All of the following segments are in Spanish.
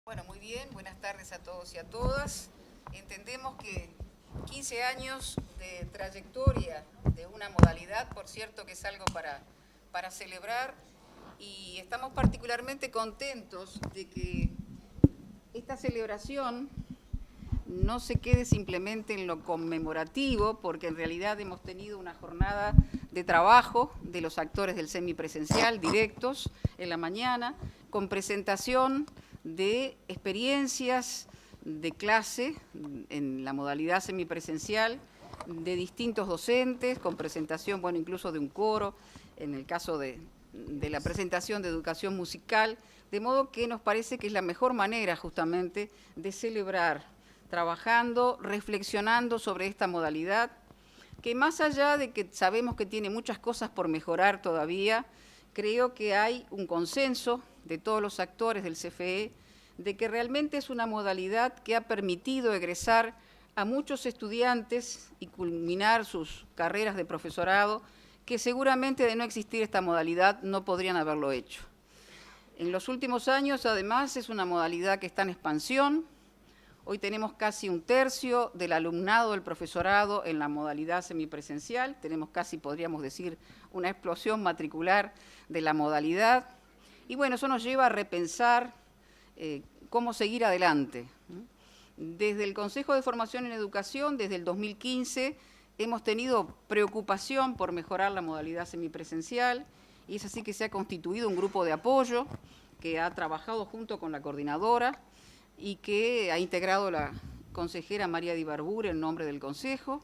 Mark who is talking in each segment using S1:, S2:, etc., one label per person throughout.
S1: Bueno, muy bien, buenas tardes a todos y a todas. Entendemos que 15 años de trayectoria de una modalidad, por cierto que es algo para celebrar, y estamos particularmente contentos de que esta celebración no se quede simplemente en lo conmemorativo, porque en realidad hemos tenido una jornada de trabajo de los actores del semipresencial directos en la mañana, con presentación de experiencias de clase en la modalidad semipresencial de distintos docentes, con presentación, bueno, incluso de un coro, en el caso de la presentación de educación musical, de modo que nos parece que es la mejor manera justamente de celebrar, trabajando, reflexionando sobre esta modalidad, que más allá de que sabemos que tiene muchas cosas por mejorar todavía, creo que hay un consenso de todos los actores del CFE de que realmente es una modalidad que ha permitido egresar a muchos estudiantes y culminar sus carreras de profesorado que seguramente de no existir esta modalidad no podrían haberlo hecho. En los últimos años, además, es una modalidad que está en expansión. Hoy tenemos casi un tercio del alumnado del profesorado en la modalidad semipresencial. Tenemos casi, podríamos decir, una explosión matricular de la modalidad. Y bueno, eso nos lleva a repensar cómo seguir adelante. Desde el Consejo de Formación en Educación, desde el 2015, hemos tenido preocupación por mejorar la modalidad semipresencial, y es así que se ha constituido un grupo de apoyo que ha trabajado junto con la coordinadora y que ha integrado la consejera María Di Barbur en nombre del Consejo.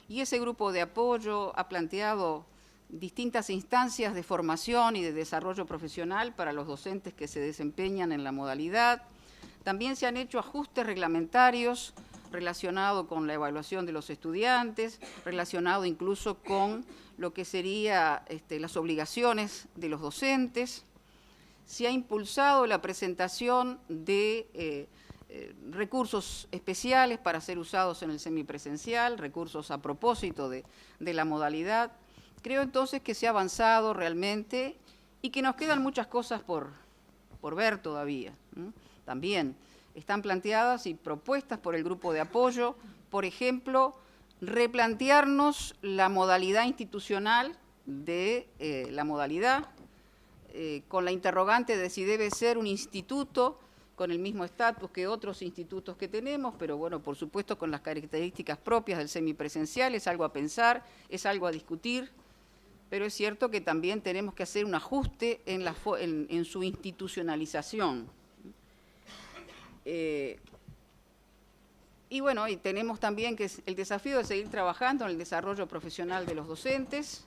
S1: Y ese grupo de apoyo ha planteado distintas instancias de formación y de desarrollo profesional para los docentes que se desempeñan en la modalidad. También se han hecho ajustes reglamentarios relacionados con la evaluación de los estudiantes, relacionado incluso con lo que serían las obligaciones de los docentes. Se ha impulsado la presentación de recursos especiales para ser usados en el semipresencial, recursos a propósito de la modalidad. Creo entonces que se ha avanzado realmente y que nos quedan muchas cosas por ver todavía. También están planteadas y propuestas por el grupo de apoyo, por ejemplo, replantearnos la modalidad institucional de la modalidad, con la interrogante de si debe ser un instituto con el mismo estatus que otros institutos que tenemos, pero bueno, por supuesto con las características propias del semipresencial. Es algo a pensar, es algo a discutir, pero es cierto que también tenemos que hacer un ajuste en su institucionalización. Y bueno, y tenemos también que el desafío de seguir trabajando en el desarrollo profesional de los docentes.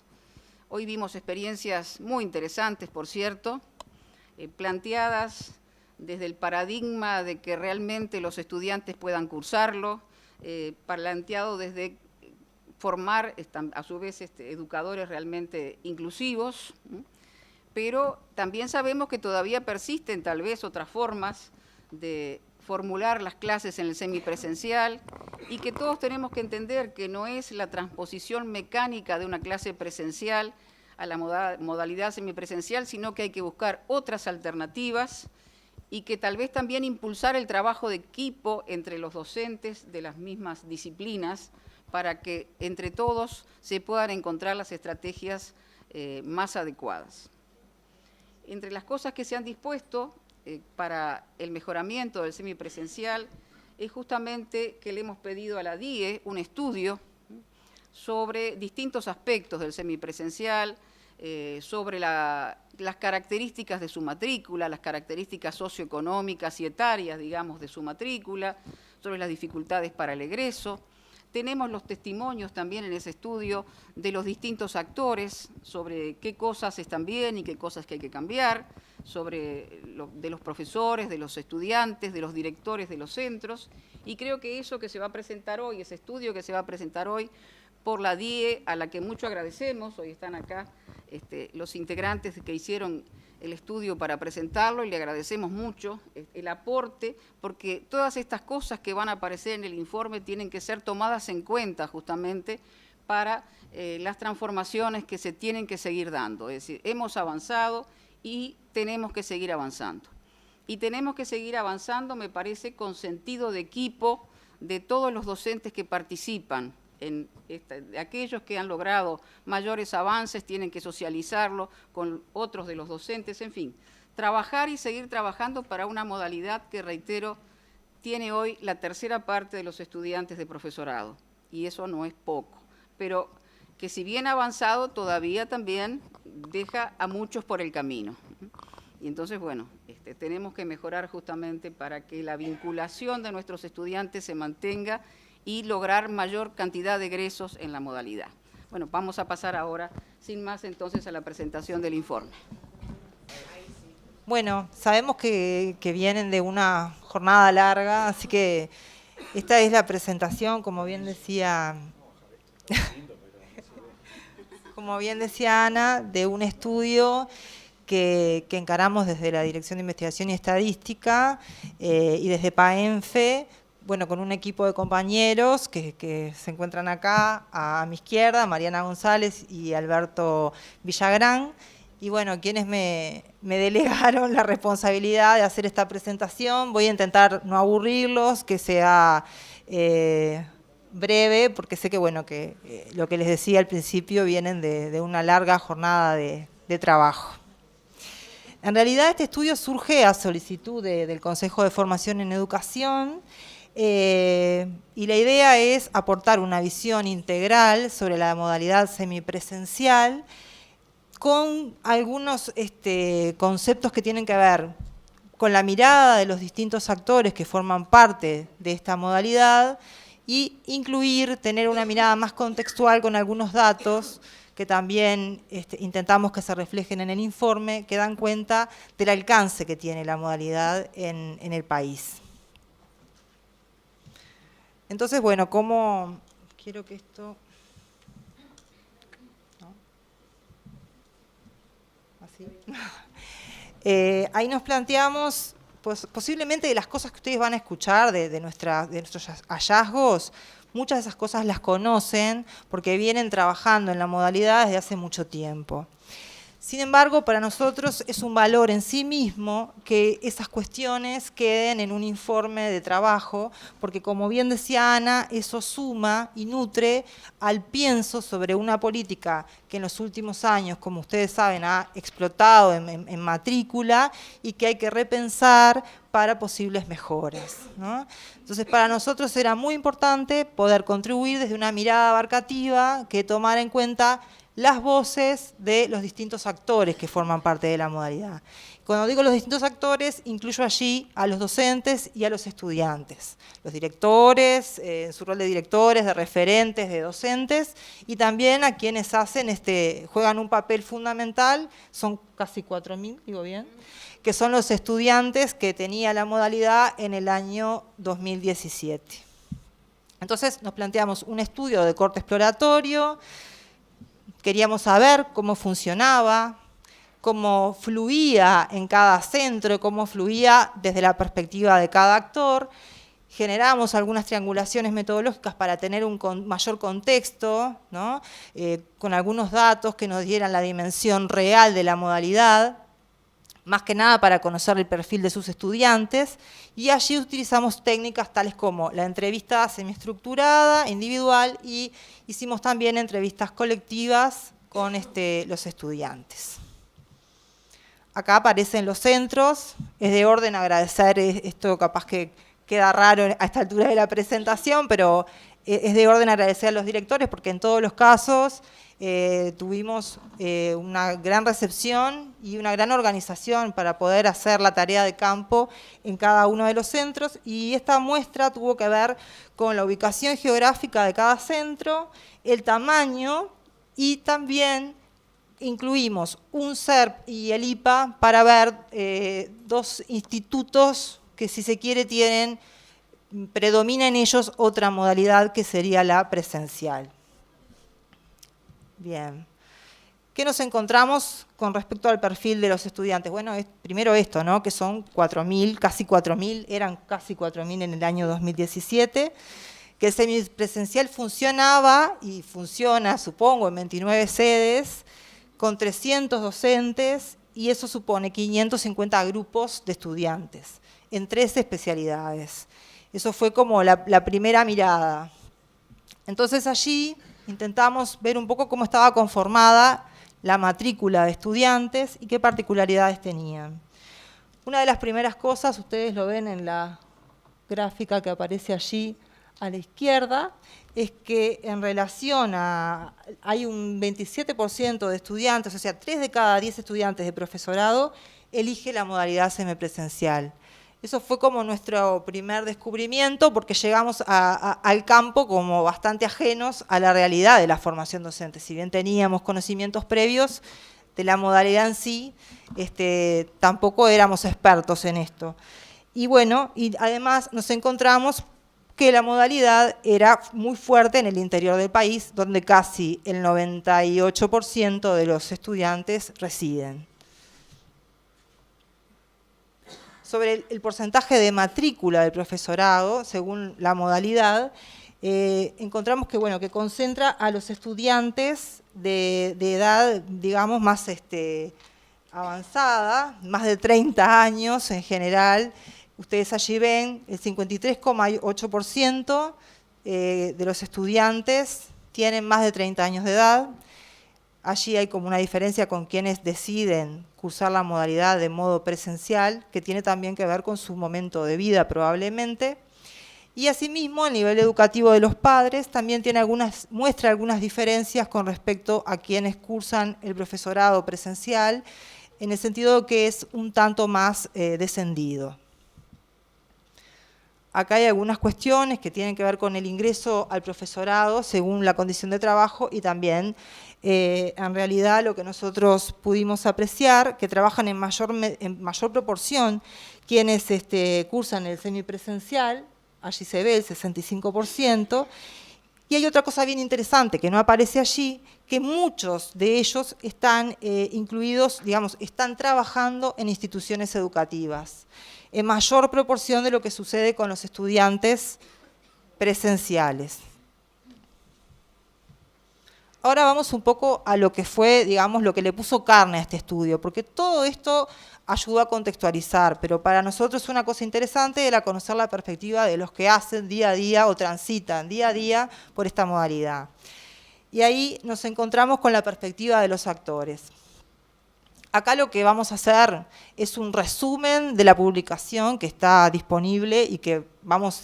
S1: Hoy vimos experiencias muy interesantes, por cierto, planteadas desde el paradigma de que realmente los estudiantes puedan cursarlo, planteado desde formar a su vez educadores realmente inclusivos, pero también sabemos que todavía persisten tal vez otras formas de formular las clases en el semipresencial y que todos tenemos que entender que no es la transposición mecánica de una clase presencial a la modalidad semipresencial, sino que hay que buscar otras alternativas y que tal vez también impulsar el trabajo de equipo entre los docentes de las mismas disciplinas para que entre todos se puedan encontrar las estrategias más adecuadas. Entre las cosas que se han dispuesto para el mejoramiento del semipresencial es justamente que le hemos pedido a la DIE un estudio sobre distintos aspectos del semipresencial, sobre las características de su matrícula, las características socioeconómicas y etarias, digamos, de su matrícula, sobre las dificultades para el egreso. Tenemos los testimonios también en ese estudio de los distintos actores sobre qué cosas están bien y qué cosas que hay que cambiar, de los profesores, de los estudiantes, de los directores de los centros, y creo que eso que se va a presentar hoy, ese estudio que se va a presentar hoy por la DIE, a la que mucho agradecemos, hoy están acá los integrantes que hicieron el estudio para presentarlo, y le agradecemos mucho el aporte, porque todas estas cosas que van a aparecer en el informe tienen que ser tomadas en cuenta justamente para las transformaciones que se tienen que seguir dando. Es decir, hemos avanzado y tenemos que seguir avanzando. y tenemos que seguir avanzando, me parece, con sentido de equipo de todos los docentes que participan. De aquellos que han logrado mayores avances tienen que socializarlo con otros de los docentes, en fin, trabajar y seguir trabajando para una modalidad que, reitero, tiene hoy la tercera parte de los estudiantes de profesorado, y eso no es poco, pero que si bien ha avanzado, todavía también deja a muchos por el camino. Y entonces, bueno, tenemos que mejorar justamente para que la vinculación de nuestros estudiantes se mantenga y lograr mayor cantidad de egresos en la modalidad. Bueno, vamos a pasar ahora, sin más, entonces, a la presentación del informe.
S2: Bueno, sabemos que vienen de una jornada larga, así que esta es la presentación, como bien decía Ana, de un estudio que encaramos desde la Dirección de Investigación y Estadística y desde PAENFE, bueno, con un equipo de compañeros que se encuentran acá, a mi izquierda, Mariana González y Alberto Villagrán, y bueno, quienes me delegaron la responsabilidad de hacer esta presentación. Voy a intentar no aburrirlos, que sea breve, porque sé que, bueno, que lo que les decía al principio vienen de una larga jornada de trabajo. En realidad este estudio surge a solicitud del Consejo de Formación en Educación, y la idea es aportar una visión integral sobre la modalidad semipresencial con algunos conceptos que tienen que ver con la mirada de los distintos actores que forman parte de esta modalidad y tener una mirada más contextual con algunos datos que también intentamos que se reflejen en el informe, que dan cuenta del alcance que tiene la modalidad en el país. Entonces, bueno, ¿cómo quiero que esto... Ahí nos planteamos, pues, posiblemente de las cosas que ustedes van a escuchar, de nuestros hallazgos, muchas de esas cosas las conocen porque vienen trabajando en la modalidad desde hace mucho tiempo. Sin embargo, para nosotros es un valor en sí mismo que esas cuestiones queden en un informe de trabajo, porque como bien decía Ana, eso suma y nutre al pienso sobre una política que en los últimos años, como ustedes saben, ha explotado en matrícula y que hay que repensar para posibles mejoras, ¿no? Entonces, para nosotros era muy importante poder contribuir desde una mirada abarcativa que tomara en cuenta las voces de los distintos actores que forman parte de la modalidad. Cuando digo los distintos actores, incluyo allí a los docentes y a los estudiantes, los directores, en su rol de directores, de referentes, de docentes, y también a quienes juegan un papel fundamental, son casi 4.000, digo bien, que son los estudiantes que tenía la modalidad en el año 2017. Entonces nos planteamos un estudio de corte exploratorio. Queríamos saber cómo funcionaba, cómo fluía en cada centro, cómo fluía desde la perspectiva de cada actor. Generamos algunas triangulaciones metodológicas para tener un mayor contexto, ¿no? Con algunos datos que nos dieran la dimensión real de la modalidad, más que nada para conocer el perfil de sus estudiantes, y allí utilizamos técnicas tales como la entrevista semiestructurada, individual, y hicimos también entrevistas colectivas con los estudiantes. Acá aparecen los centros, es de orden agradecer, esto capaz que queda raro a esta altura de la presentación, pero es de orden agradecer a los directores porque en todos los casos tuvimos una gran recepción y una gran organización para poder hacer la tarea de campo en cada uno de los centros, y esta muestra tuvo que ver con la ubicación geográfica de cada centro, el tamaño, y también incluimos un CERP y el IPA para ver dos institutos que, si se quiere, predomina en ellos otra modalidad que sería la presencial. Bien. ¿Qué nos encontramos con respecto al perfil de los estudiantes? Bueno, primero esto, ¿no? Que son 4.000, casi 4.000, eran casi 4.000 en el año 2017, que el semipresencial funcionaba y funciona, supongo, en 29 sedes, con 300 docentes y eso supone 550 grupos de estudiantes en 13 especialidades. Eso fue como la primera mirada. Entonces allí intentamos ver un poco cómo estaba conformada la matrícula de estudiantes y qué particularidades tenían. Una de las primeras cosas, ustedes lo ven en la gráfica que aparece allí a la izquierda, es que en relación a, hay un 27% de estudiantes, o sea, 3 de cada 10 estudiantes de profesorado elige la modalidad semipresencial. Eso fue como nuestro primer descubrimiento, porque llegamos al campo como bastante ajenos a la realidad de la formación docente. Si bien teníamos conocimientos previos de la modalidad en sí, tampoco éramos expertos en esto. Y bueno, y además nos encontramos que la modalidad era muy fuerte en el interior del país, donde casi el 98% de los estudiantes residen. Sobre el porcentaje de matrícula del profesorado, según la modalidad, encontramos que, bueno, que concentra a los estudiantes de edad, digamos, más avanzada, más de 30 años en general. Ustedes allí ven el 53,8% de los estudiantes tienen más de 30 años de edad. Allí hay como una diferencia con quienes deciden cursar la modalidad de modo presencial, que tiene también que ver con su momento de vida probablemente. Y asimismo, el nivel educativo de los padres también tiene muestra algunas diferencias con respecto a quienes cursan el profesorado presencial, en el sentido que es un tanto más descendido. Acá hay algunas cuestiones que tienen que ver con el ingreso al profesorado según la condición de trabajo y también, en realidad, lo que nosotros pudimos apreciar, que trabajan en mayor proporción quienes cursan el semipresencial, allí se ve el 65%, y hay otra cosa bien interesante que no aparece allí, que muchos de ellos están incluidos, digamos, están trabajando en instituciones educativas, en mayor proporción de lo que sucede con los estudiantes presenciales. Ahora vamos un poco a lo que fue, digamos, lo que le puso carne a este estudio, porque todo esto ayudó a contextualizar, pero para nosotros una cosa interesante era conocer la perspectiva de los que hacen día a día o transitan día a día por esta modalidad. Y ahí nos encontramos con la perspectiva de los actores. Acá lo que vamos a hacer es un resumen de la publicación que está disponible y que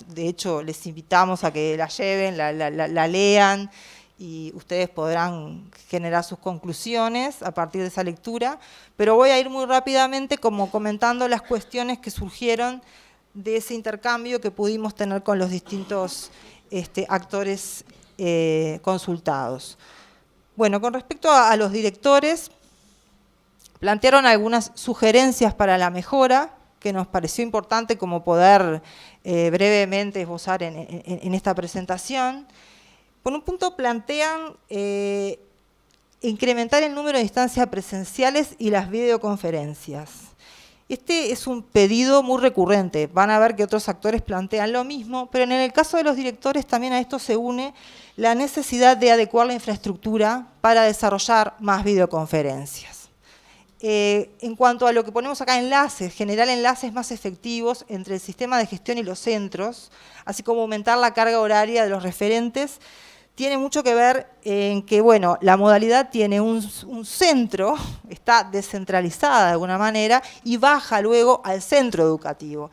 S2: de hecho, les invitamos a que la lleven, la lean, y ustedes podrán generar sus conclusiones a partir de esa lectura, pero voy a ir muy rápidamente como comentando las cuestiones que surgieron de ese intercambio que pudimos tener con los distintos actores consultados. Bueno, con respecto a los directores, plantearon algunas sugerencias para la mejora, que nos pareció importante como poder brevemente esbozar en esta presentación. Por un punto plantean incrementar el número de instancias presenciales y las videoconferencias. Este es un pedido muy recurrente. Van a ver que otros actores plantean lo mismo, pero en el caso de los directores también a esto se une la necesidad de adecuar la infraestructura para desarrollar más videoconferencias. En cuanto a lo que ponemos acá, enlaces, generar enlaces más efectivos entre el sistema de gestión y los centros, así como aumentar la carga horaria de los referentes, tiene mucho que ver en que, bueno, la modalidad tiene un centro, está descentralizada de alguna manera, y baja luego al centro educativo.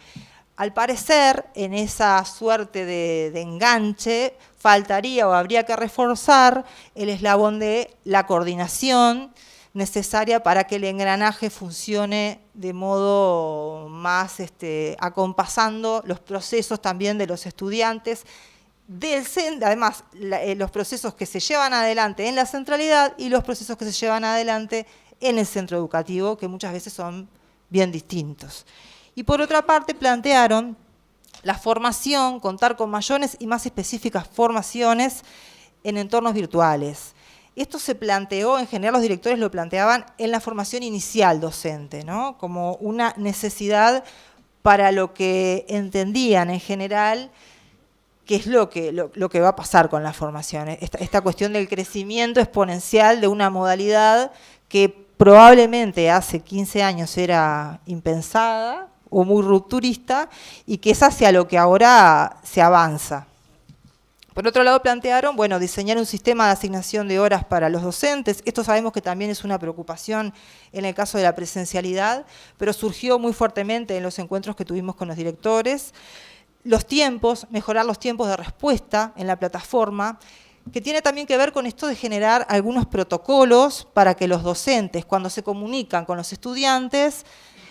S2: Al parecer, en esa suerte de enganche, faltaría o habría que reforzar el eslabón de la coordinación necesaria para que el engranaje funcione de modo más acompasando los procesos también de los estudiantes, además los procesos que se llevan adelante en la centralidad y los procesos que se llevan adelante en el centro educativo, que muchas veces son bien distintos. Y por otra parte plantearon la formación, contar con mayores y más específicas formaciones en entornos virtuales. Esto se planteó, en general los directores lo planteaban en la formación inicial docente, ¿no? Como una necesidad para lo que entendían en general que es lo que va a pasar con la formación. Esta cuestión del crecimiento exponencial de una modalidad que probablemente hace 15 años era impensada o muy rupturista, y que es hacia lo que ahora se avanza. Por otro lado plantearon, bueno, diseñar un sistema de asignación de horas para los docentes. Esto sabemos que también es una preocupación en el caso de la presencialidad, pero surgió muy fuertemente en los encuentros que tuvimos con los directores. Los tiempos, mejorar los tiempos de respuesta en la plataforma, que tiene también que ver con esto de generar algunos protocolos para que los docentes, cuando se comunican con los estudiantes,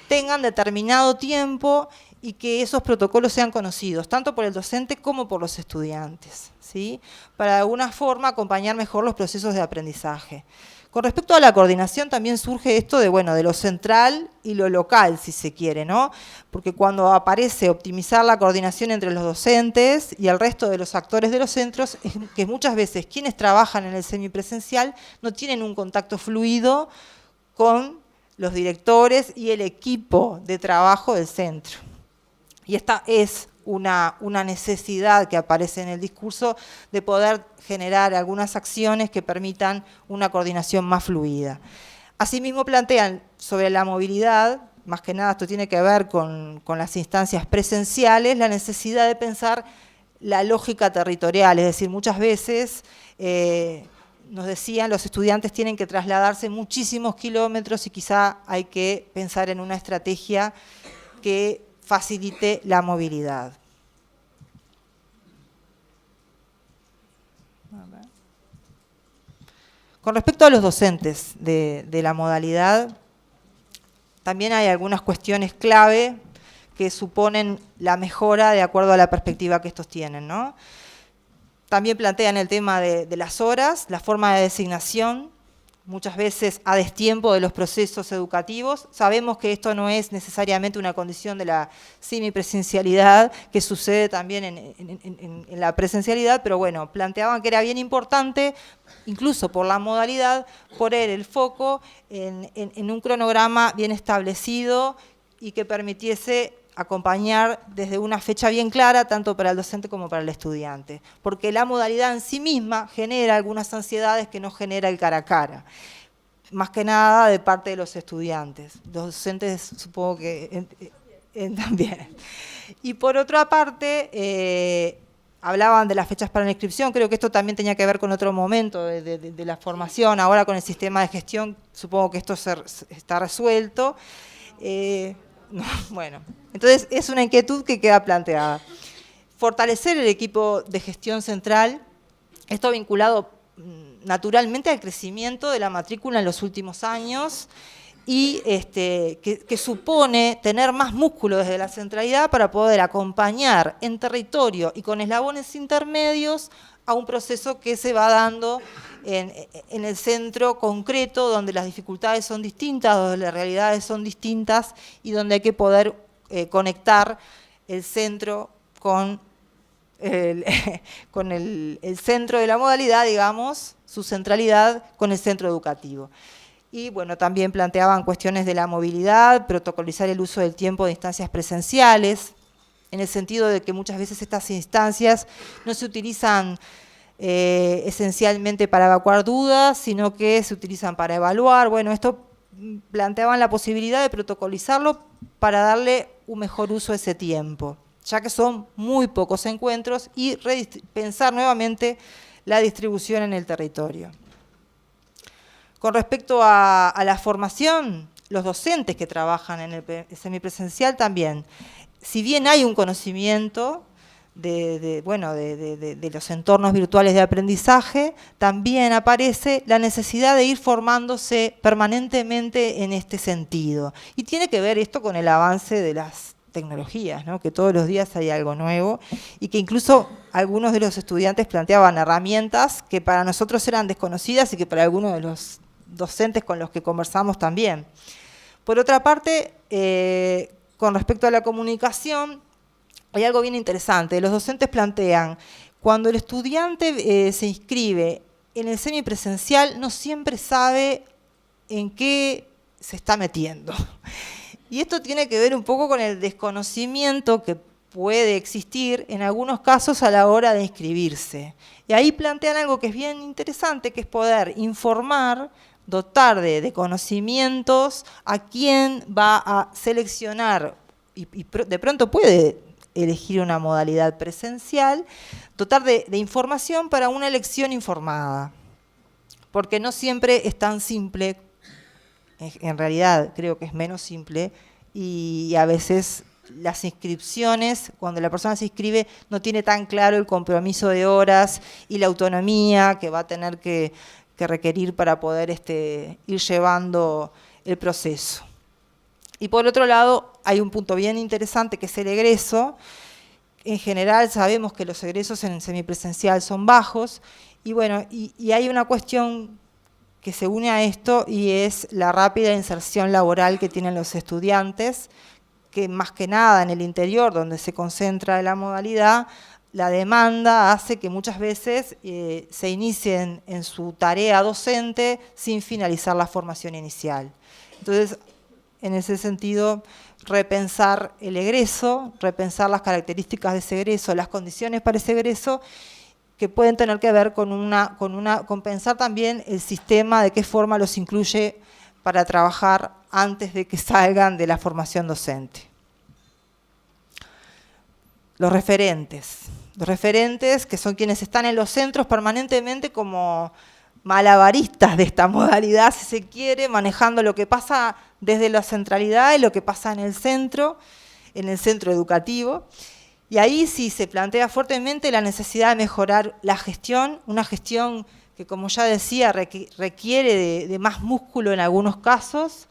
S2: tengan determinado tiempo y que esos protocolos sean conocidos, tanto por el docente como por los estudiantes, ¿sí? Para de alguna forma acompañar mejor los procesos de aprendizaje. Con respecto a la coordinación también surge esto de, bueno, de lo central y lo local, si se quiere, ¿no? Porque cuando aparece optimizar la coordinación entre los docentes y el resto de los actores de los centros, es que muchas veces quienes trabajan en el semipresencial no tienen un contacto fluido con los directores y el equipo de trabajo del centro. Y esta es una necesidad que aparece en el discurso de poder generar algunas acciones que permitan una coordinación más fluida. Asimismo plantean sobre la movilidad, más que nada esto tiene que ver con las instancias presenciales, la necesidad de pensar la lógica territorial, es decir, muchas veces nos decían los estudiantes tienen que trasladarse muchísimos kilómetros y quizá hay que pensar en una estrategia que facilite la movilidad. Con respecto a los docentes de la modalidad, también hay algunas cuestiones clave que suponen la mejora de acuerdo a la perspectiva que estos tienen, ¿no? También plantean el tema de las horas, la forma de designación, muchas veces a destiempo de los procesos educativos. Sabemos que esto no es necesariamente una condición de la semipresencialidad, que sucede también en la presencialidad, pero bueno, planteaban que era bien importante, incluso por la modalidad, poner el foco en un cronograma bien establecido y que permitiese acompañar desde una fecha bien clara, tanto para el docente como para el estudiante. Porque la modalidad en sí misma genera algunas ansiedades que no genera el cara a cara. Más que nada de parte de los estudiantes. Los docentes supongo que también. Y por otra parte, hablaban de las fechas para la inscripción. Creo que esto también tenía que ver con otro momento de la formación. Ahora con el sistema de gestión, supongo que esto está resuelto. No, bueno, entonces es una inquietud que queda planteada. Fortalecer el equipo de gestión central, esto vinculado naturalmente al crecimiento de la matrícula en los últimos años y que supone tener más músculo desde la centralidad para poder acompañar en territorio y con eslabones intermedios a un proceso que se va dando en el centro concreto, donde las dificultades son distintas, donde las realidades son distintas y donde hay que poder conectar el centro con el centro de la modalidad, digamos, su centralidad con el centro educativo. Y bueno, también planteaban cuestiones de la movilidad, protocolizar el uso del tiempo de instancias presenciales, en el sentido de que muchas veces estas instancias no se utilizan esencialmente para evacuar dudas, sino que se utilizan para evaluar. Bueno, esto planteaban la posibilidad de protocolizarlo para darle un mejor uso a ese tiempo, ya que son muy pocos encuentros, y pensar nuevamente la distribución en el territorio. Con respecto a la formación, los docentes que trabajan en el semipresencial también, si bien hay un conocimiento de los entornos virtuales de aprendizaje, también aparece la necesidad de ir formándose permanentemente en este sentido. Y tiene que ver esto con el avance de las tecnologías, ¿no? Que todos los días hay algo nuevo y que incluso algunos de los estudiantes planteaban herramientas que para nosotros eran desconocidas y que para algunos de los docentes con los que conversamos también. Por otra parte, con respecto a la comunicación, hay algo bien interesante. Los docentes plantean, cuando el estudiante se inscribe en el semipresencial, no siempre sabe en qué se está metiendo. Y esto tiene que ver un poco con el desconocimiento que puede existir en algunos casos a la hora de inscribirse. Y ahí plantean algo que es bien interesante, que es poder informar dotar de conocimientos a quien va a seleccionar y de pronto puede elegir una modalidad presencial, dotar de información para una elección informada. Porque no siempre es tan simple, en realidad creo que es menos simple, y a veces las inscripciones, cuando la persona se inscribe, no tiene tan claro el compromiso de horas y la autonomía que va a tener que requerir para poder ir llevando el proceso. Y por otro lado, hay un punto bien interesante que es el egreso. En general sabemos que los egresos en el semipresencial son bajos, y bueno, y hay una cuestión que se une a esto y es la rápida inserción laboral que tienen los estudiantes, que más que nada en el interior, donde se concentra la modalidad, la demanda hace que muchas veces se inicien en su tarea docente sin finalizar la formación inicial. Entonces, en ese sentido, repensar el egreso, repensar las características de ese egreso, las condiciones para ese egreso, que pueden tener que ver con pensar también el sistema, de qué forma los incluye para trabajar antes de que salgan de la formación docente. Los referentes que son quienes están en los centros permanentemente como malabaristas de esta modalidad, si se quiere, manejando lo que pasa desde la centralidad y lo que pasa en el centro educativo. Y ahí sí se plantea fuertemente la necesidad de mejorar la gestión, una gestión que, como ya decía, requiere de más músculo en algunos casos,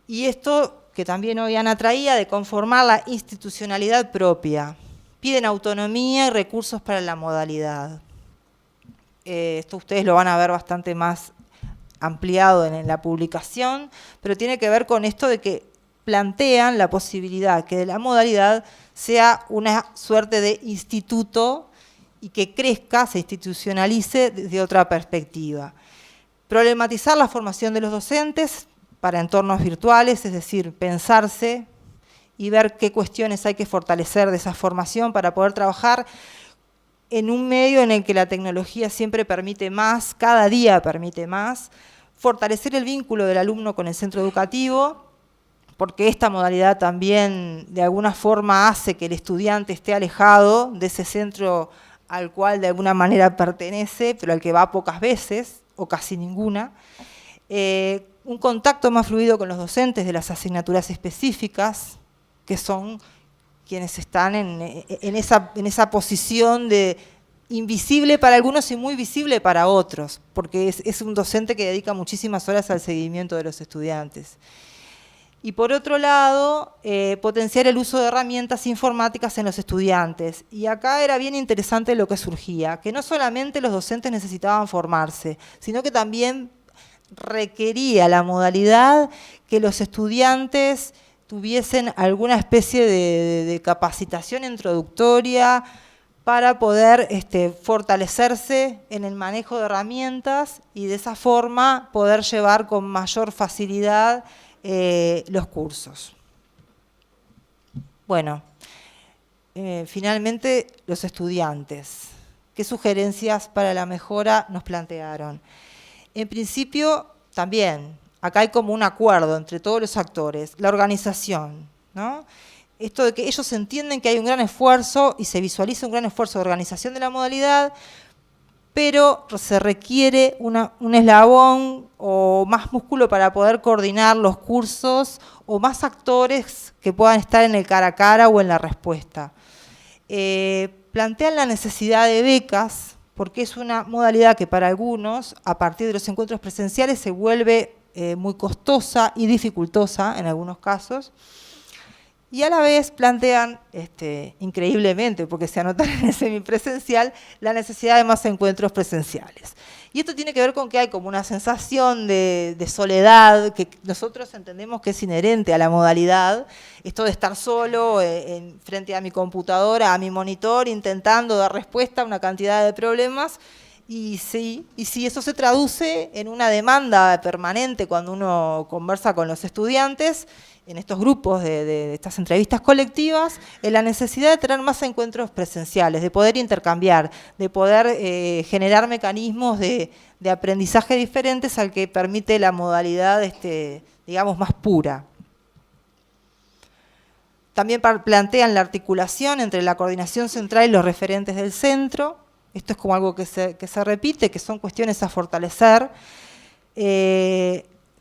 S2: y esto que también hoy Ana traía, de conformar la institucionalidad propia. Piden autonomía y recursos para la modalidad. Esto ustedes lo van a ver bastante más ampliado en la publicación, pero tiene que ver con esto de que plantean la posibilidad que de la modalidad sea una suerte de instituto y que crezca, se institucionalice desde otra perspectiva. Problematizar la formación de los docentes para entornos virtuales, es decir, pensarse y ver qué cuestiones hay que fortalecer de esa formación para poder trabajar en un medio en el que la tecnología siempre permite más, cada día permite más, fortalecer el vínculo del alumno con el centro educativo, porque esta modalidad también de alguna forma hace que el estudiante esté alejado de ese centro al cual de alguna manera pertenece, pero al que va pocas veces o casi ninguna. Un contacto más fluido con los docentes de las asignaturas específicas, que son quienes están en esa posición de invisible para algunos y muy visible para otros, porque es un docente que dedica muchísimas horas al seguimiento de los estudiantes. Y por otro lado, potenciar el uso de herramientas informáticas en los estudiantes. Y acá era bien interesante lo que surgía, que no solamente los docentes necesitaban formarse, sino que también requería la modalidad que los estudiantes tuviesen alguna especie de capacitación introductoria para poder fortalecerse en el manejo de herramientas y de esa forma poder llevar con mayor facilidad los cursos. Bueno, finalmente los estudiantes. ¿Qué sugerencias para la mejora nos plantearon? En principio, también, acá hay como un acuerdo entre todos los actores, la organización, ¿no? Esto de que ellos entienden que hay un gran esfuerzo y se visualiza un gran esfuerzo de organización de la modalidad, pero se requiere un eslabón o más músculo para poder coordinar los cursos o más actores que puedan estar en el cara a cara o en la respuesta. Plantean la necesidad de becas, porque es una modalidad que para algunos, a partir de los encuentros presenciales, se vuelve muy costosa y dificultosa en algunos casos. Y a la vez plantean, increíblemente, porque se anotan en el semipresencial, la necesidad de más encuentros presenciales. Y esto tiene que ver con que hay como una sensación de soledad, que nosotros entendemos que es inherente a la modalidad, esto de estar solo frente a mi computadora, a mi monitor, intentando dar respuesta a una cantidad de problemas, Y si eso se traduce en una demanda permanente cuando uno conversa con los estudiantes, en estos grupos de estas entrevistas colectivas, en la necesidad de tener más encuentros presenciales, de poder intercambiar, de poder generar mecanismos de aprendizaje diferentes al que permite la modalidad, digamos, más pura. También plantean la articulación entre la coordinación central y los referentes del centro. Esto es como algo que se repite, que son cuestiones a fortalecer.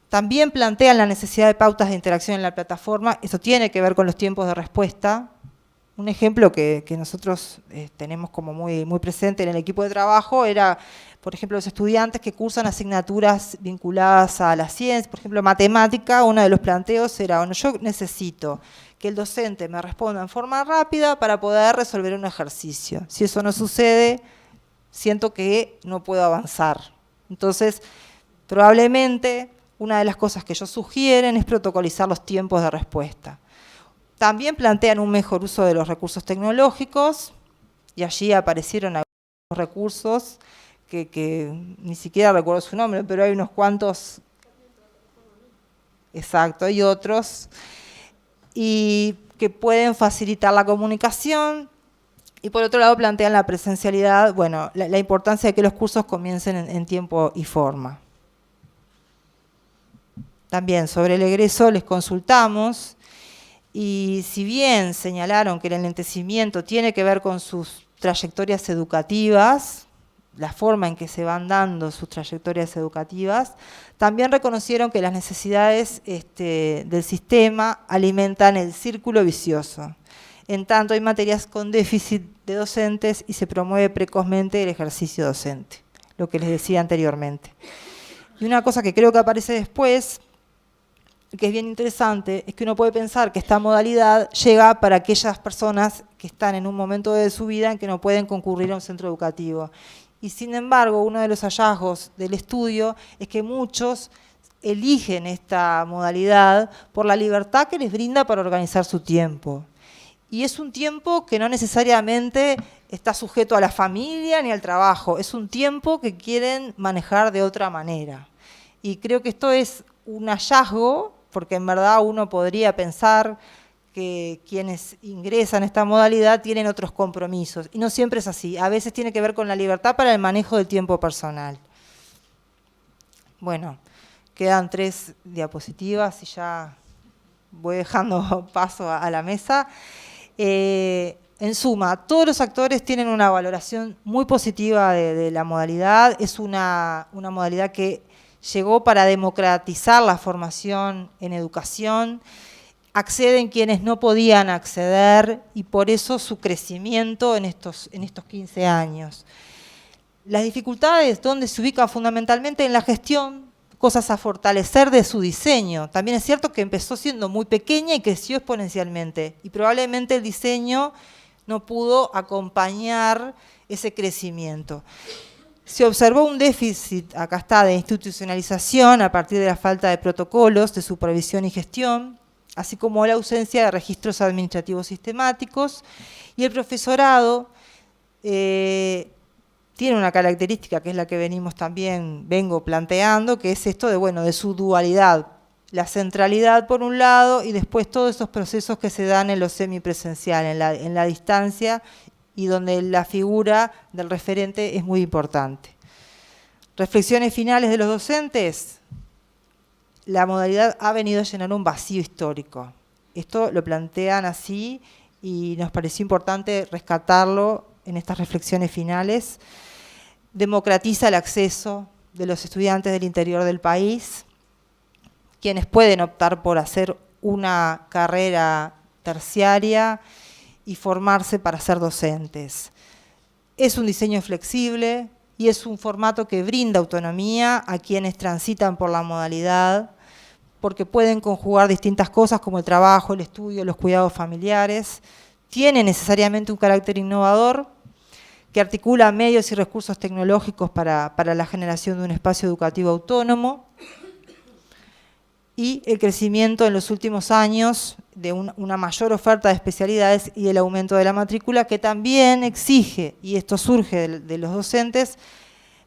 S2: También plantean la necesidad de pautas de interacción en la plataforma. Eso tiene que ver con los tiempos de respuesta. Un ejemplo que nosotros tenemos como muy presente en el equipo de trabajo era, por ejemplo, los estudiantes que cursan asignaturas vinculadas a la ciencia. Por ejemplo, matemática, uno de los planteos era, bueno, yo necesito que el docente me responda en forma rápida para poder resolver un ejercicio. Si eso no sucede, siento que no puedo avanzar. Entonces, probablemente una de las cosas que ellos sugieren es protocolizar los tiempos de respuesta. También plantean un mejor uso de los recursos tecnológicos, y allí aparecieron algunos recursos que ni siquiera recuerdo su nombre, pero hay unos cuantos, exacto, hay otros, y que pueden facilitar la comunicación. Y por otro lado plantean la presencialidad, bueno, la importancia de que los cursos comiencen en tiempo y forma. También sobre el egreso les consultamos, y si bien señalaron que el enlentecimiento tiene que ver con sus trayectorias educativas, la forma en que se van dando sus trayectorias educativas, también reconocieron que las necesidades del sistema alimentan el círculo vicioso. En tanto hay materias con déficit de docentes y se promueve precozmente el ejercicio docente, lo que les decía anteriormente. Y una cosa que creo que aparece después, que es bien interesante, es que uno puede pensar que esta modalidad llega para aquellas personas que están en un momento de su vida en que no pueden concurrir a un centro educativo. Y sin embargo, uno de los hallazgos del estudio es que muchos eligen esta modalidad por la libertad que les brinda para organizar su tiempo. Y es un tiempo que no necesariamente está sujeto a la familia ni al trabajo, es un tiempo que quieren manejar de otra manera. Y creo que esto es un hallazgo, porque en verdad uno podría pensar que quienes ingresan a esta modalidad tienen otros compromisos, y no siempre es así. A veces tiene que ver con la libertad para el manejo del tiempo personal. Bueno, quedan 3 diapositivas y ya voy dejando paso a la mesa. En suma, todos los actores tienen una valoración muy positiva de la modalidad. Es una modalidad que llegó para democratizar la formación en educación. Acceden quienes no podían acceder, y por eso su crecimiento en estos 15 años. Las dificultades, ¿dónde se ubican? Fundamentalmente en la gestión, cosas a fortalecer de su diseño. También es cierto que empezó siendo muy pequeña y creció exponencialmente, y probablemente el diseño no pudo acompañar ese crecimiento. Se observó un déficit, acá está, de institucionalización a partir de la falta de protocolos de supervisión y gestión, así como la ausencia de registros administrativos sistemáticos, y el profesorado tiene una característica que es la que vengo planteando, que es esto de su dualidad, la centralidad por un lado, y después todos esos procesos que se dan en lo semipresencial, en la distancia, y donde la figura del referente es muy importante. Reflexiones finales de los docentes. La modalidad ha venido a llenar un vacío histórico. Esto lo plantean así y nos pareció importante rescatarlo en estas reflexiones finales. Democratiza el acceso de los estudiantes del interior del país, quienes pueden optar por hacer una carrera terciaria y formarse para ser docentes. Es un diseño flexible y es un formato que brinda autonomía a quienes transitan por la modalidad, porque pueden conjugar distintas cosas como el trabajo, el estudio, los cuidados familiares. Tiene necesariamente un carácter innovador que articula medios y recursos tecnológicos para la generación de un espacio educativo autónomo, y el crecimiento en los últimos años de una mayor oferta de especialidades y el aumento de la matrícula, que también exige, y esto surge de los docentes,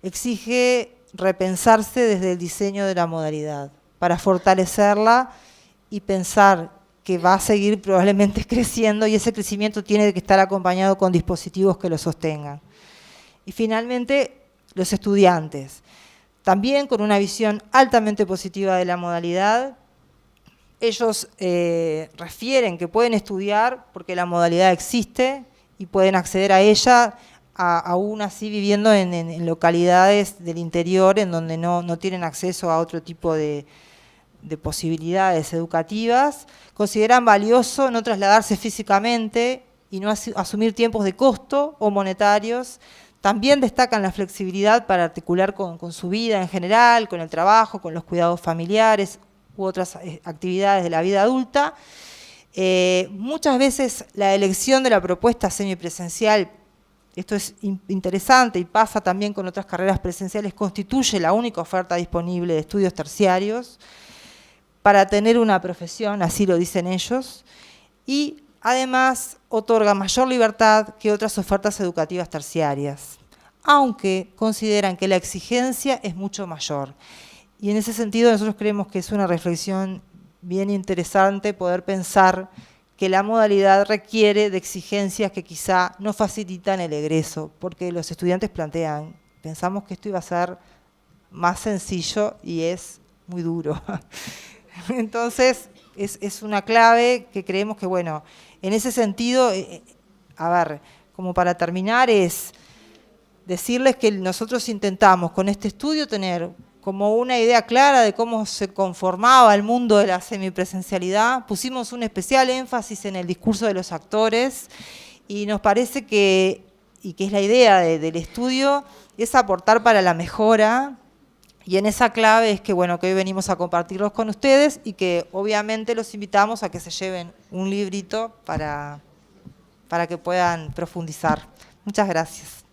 S2: exige repensarse desde el diseño de la modalidad, para fortalecerla y pensar que va a seguir probablemente creciendo, y ese crecimiento tiene que estar acompañado con dispositivos que lo sostengan. Y finalmente, los estudiantes, también con una visión altamente positiva de la modalidad. Ellos refieren que pueden estudiar porque la modalidad existe y pueden acceder a ella, aún así viviendo en localidades del interior en donde no tienen acceso a otro tipo de posibilidades educativas. Consideran valioso no trasladarse físicamente y no asumir tiempos de costo o monetarios. También destacan la flexibilidad para articular con su vida en general, con el trabajo, con los cuidados familiares u otras actividades de la vida adulta. Muchas veces la elección de la propuesta semipresencial, esto es interesante y pasa también con otras carreras presenciales, constituye la única oferta disponible de estudios terciarios para tener una profesión, así lo dicen ellos, y además otorga mayor libertad que otras ofertas educativas terciarias, aunque consideran que la exigencia es mucho mayor. Y en ese sentido nosotros creemos que es una reflexión bien interesante poder pensar que la modalidad requiere de exigencias que quizá no facilitan el egreso, porque los estudiantes pensamos que esto iba a ser más sencillo y es muy duro. Entonces, es una clave que creemos que, bueno, en ese sentido, a ver, como para terminar, es decirles que nosotros intentamos con este estudio tener como una idea clara de cómo se conformaba el mundo de la semipresencialidad. Pusimos un especial énfasis en el discurso de los actores y nos parece que, y que es la idea del estudio, es aportar para la mejora. Y en esa clave es que, bueno, que hoy venimos a compartirlos con ustedes y que obviamente los invitamos a que se lleven un librito para que puedan profundizar. Muchas gracias.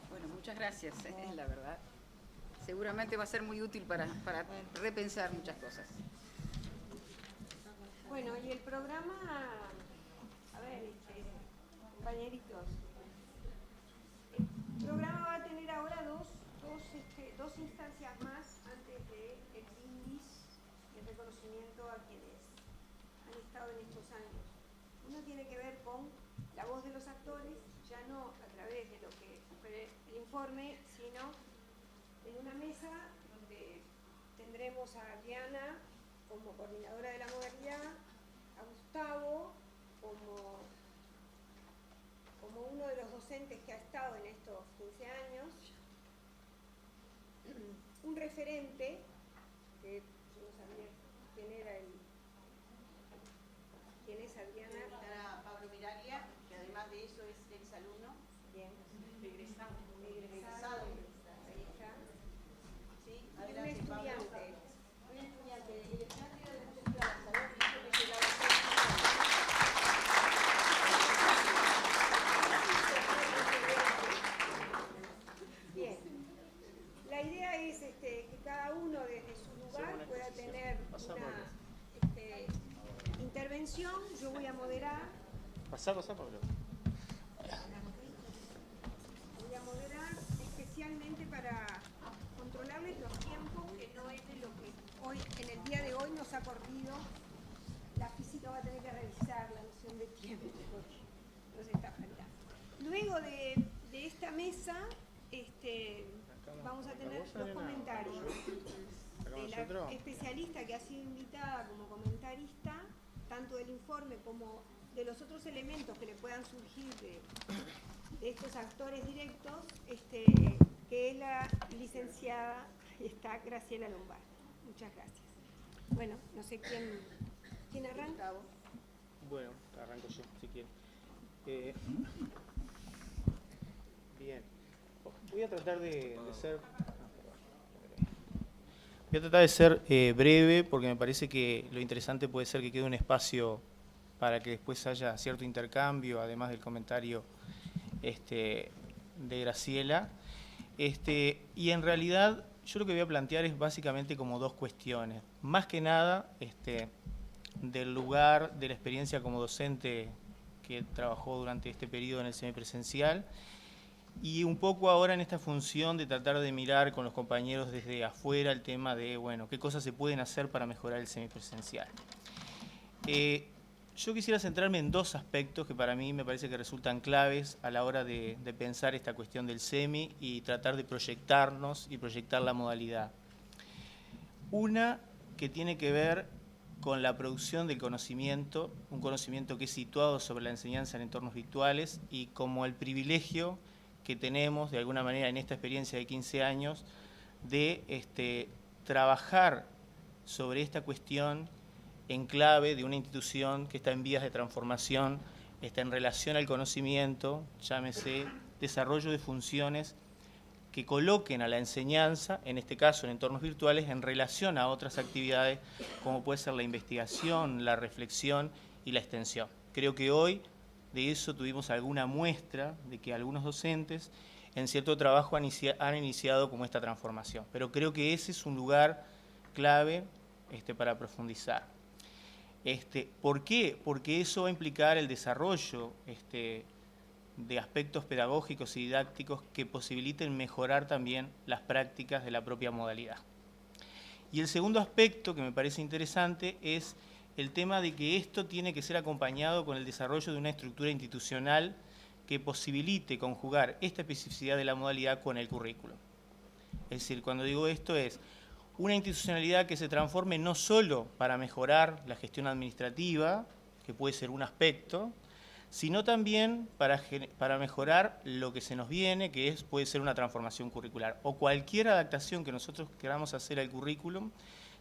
S1: Bueno, muchas gracias, la verdad. Seguramente va a ser muy útil para repensar muchas cosas.
S3: Bueno, y el programa, a ver, compañeritos, el programa va a tener ahora dos instancias más antes del brindis y el reconocimiento a quienes han estado en estos años. Uno tiene que ver con la voz de los actores, ya no a través de lo que fue el informe, sino en una mesa donde tendremos a Diana como coordinadora de la modalidad, a Gustavo como uno de los docentes que ha estado en estos 15 años, un referente, que yo no sabía quién es Adriana.
S4: Está Pablo Miraglia, que además de eso es exalumno.
S3: Bien.
S4: Egresado.
S3: Ahí está.
S4: Sí,
S3: Y un
S4: adelante, Pablo.
S3: estudiante.
S4: Un estudiante de Dirección de Música de la Salud, dijo que se la va a hacer.
S3: Bien. La idea es que cada uno desde su lugar pueda tener una intervención. Yo voy a moderar.
S5: Pasá, Pablo.
S3: Voy a moderar especialmente para controlarles los tiempos, que no es de lo que hoy, en el día de hoy, nos ha corrido. La física va a tener que revisar la noción de tiempo, porque nos está faltando. Luego de esta mesa, vamos a tener los comentarios de la especialista que ha sido invitada como comentarista, tanto del informe como de los otros elementos que le puedan surgir de estos actores directos, que es la licenciada, está Graciela Lombard. Muchas gracias. Bueno, no sé quién arranca.
S5: Bueno, arranco yo, si quieren. Bien. Voy a tratar de ser... Voy a tratar de ser breve, porque me parece que lo interesante puede ser que quede un espacio para que después haya cierto intercambio, además del comentario de Graciela. Y en realidad yo lo que voy a plantear es básicamente como dos cuestiones. Más que nada, del lugar, de la experiencia como docente que trabajó durante este periodo en el semipresencial, y un poco ahora en esta función de tratar de mirar con los compañeros desde afuera el tema de, bueno, qué cosas se pueden hacer para mejorar el semipresencial. Yo quisiera centrarme en dos aspectos que para mí me parece que resultan claves a la hora de pensar esta cuestión del semi y tratar de proyectarnos y proyectar la modalidad. Una que tiene que ver con la producción del conocimiento, un conocimiento que es situado sobre la enseñanza en entornos virtuales y como el privilegio que tenemos de alguna manera en esta experiencia de 15 años de trabajar sobre esta cuestión en clave de una institución que está en vías de transformación, está en relación al conocimiento, llámese desarrollo de funciones que coloquen a la enseñanza, en este caso en entornos virtuales, en relación a otras actividades como puede ser la investigación, la reflexión y la extensión. Creo que hoy de eso tuvimos alguna muestra de que algunos docentes en cierto trabajo han iniciado como esta transformación, pero creo que ese es un lugar clave para profundizar. ¿Por qué? Porque eso va a implicar el desarrollo de aspectos pedagógicos y didácticos que posibiliten mejorar también las prácticas de la propia modalidad. Y el segundo aspecto que me parece interesante es el tema de que esto tiene que ser acompañado con el desarrollo de una estructura institucional que posibilite conjugar esta especificidad de la modalidad con el currículum. Es decir, cuando digo esto es una institucionalidad que se transforme no solo para mejorar la gestión administrativa, que puede ser un aspecto, sino también para mejorar lo que se nos viene, que puede ser una transformación curricular, o cualquier adaptación que nosotros queramos hacer al currículum,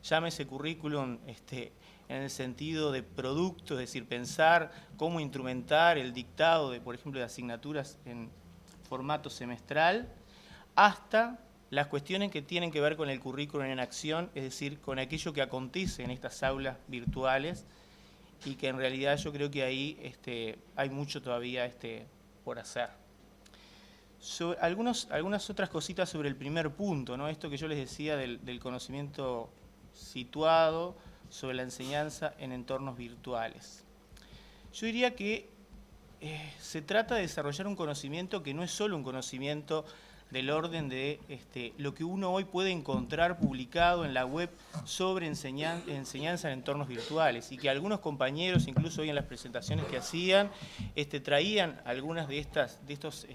S5: llámese currículum en el sentido de producto, es decir, pensar cómo instrumentar el dictado, por ejemplo, de asignaturas en formato semestral, hasta las cuestiones que tienen que ver con el currículum en acción, es decir, con aquello que acontece en estas aulas virtuales y que en realidad yo creo que ahí hay mucho todavía por hacer. Algunas otras cositas sobre el primer punto, ¿no? Esto que yo les decía del conocimiento situado sobre la enseñanza en entornos virtuales. Yo diría que se trata de desarrollar un conocimiento que no es solo un conocimiento del orden de lo que uno hoy puede encontrar publicado en la web sobre enseñanza en entornos virtuales, y que algunos compañeros, incluso hoy en las presentaciones que hacían, traían algunas de estos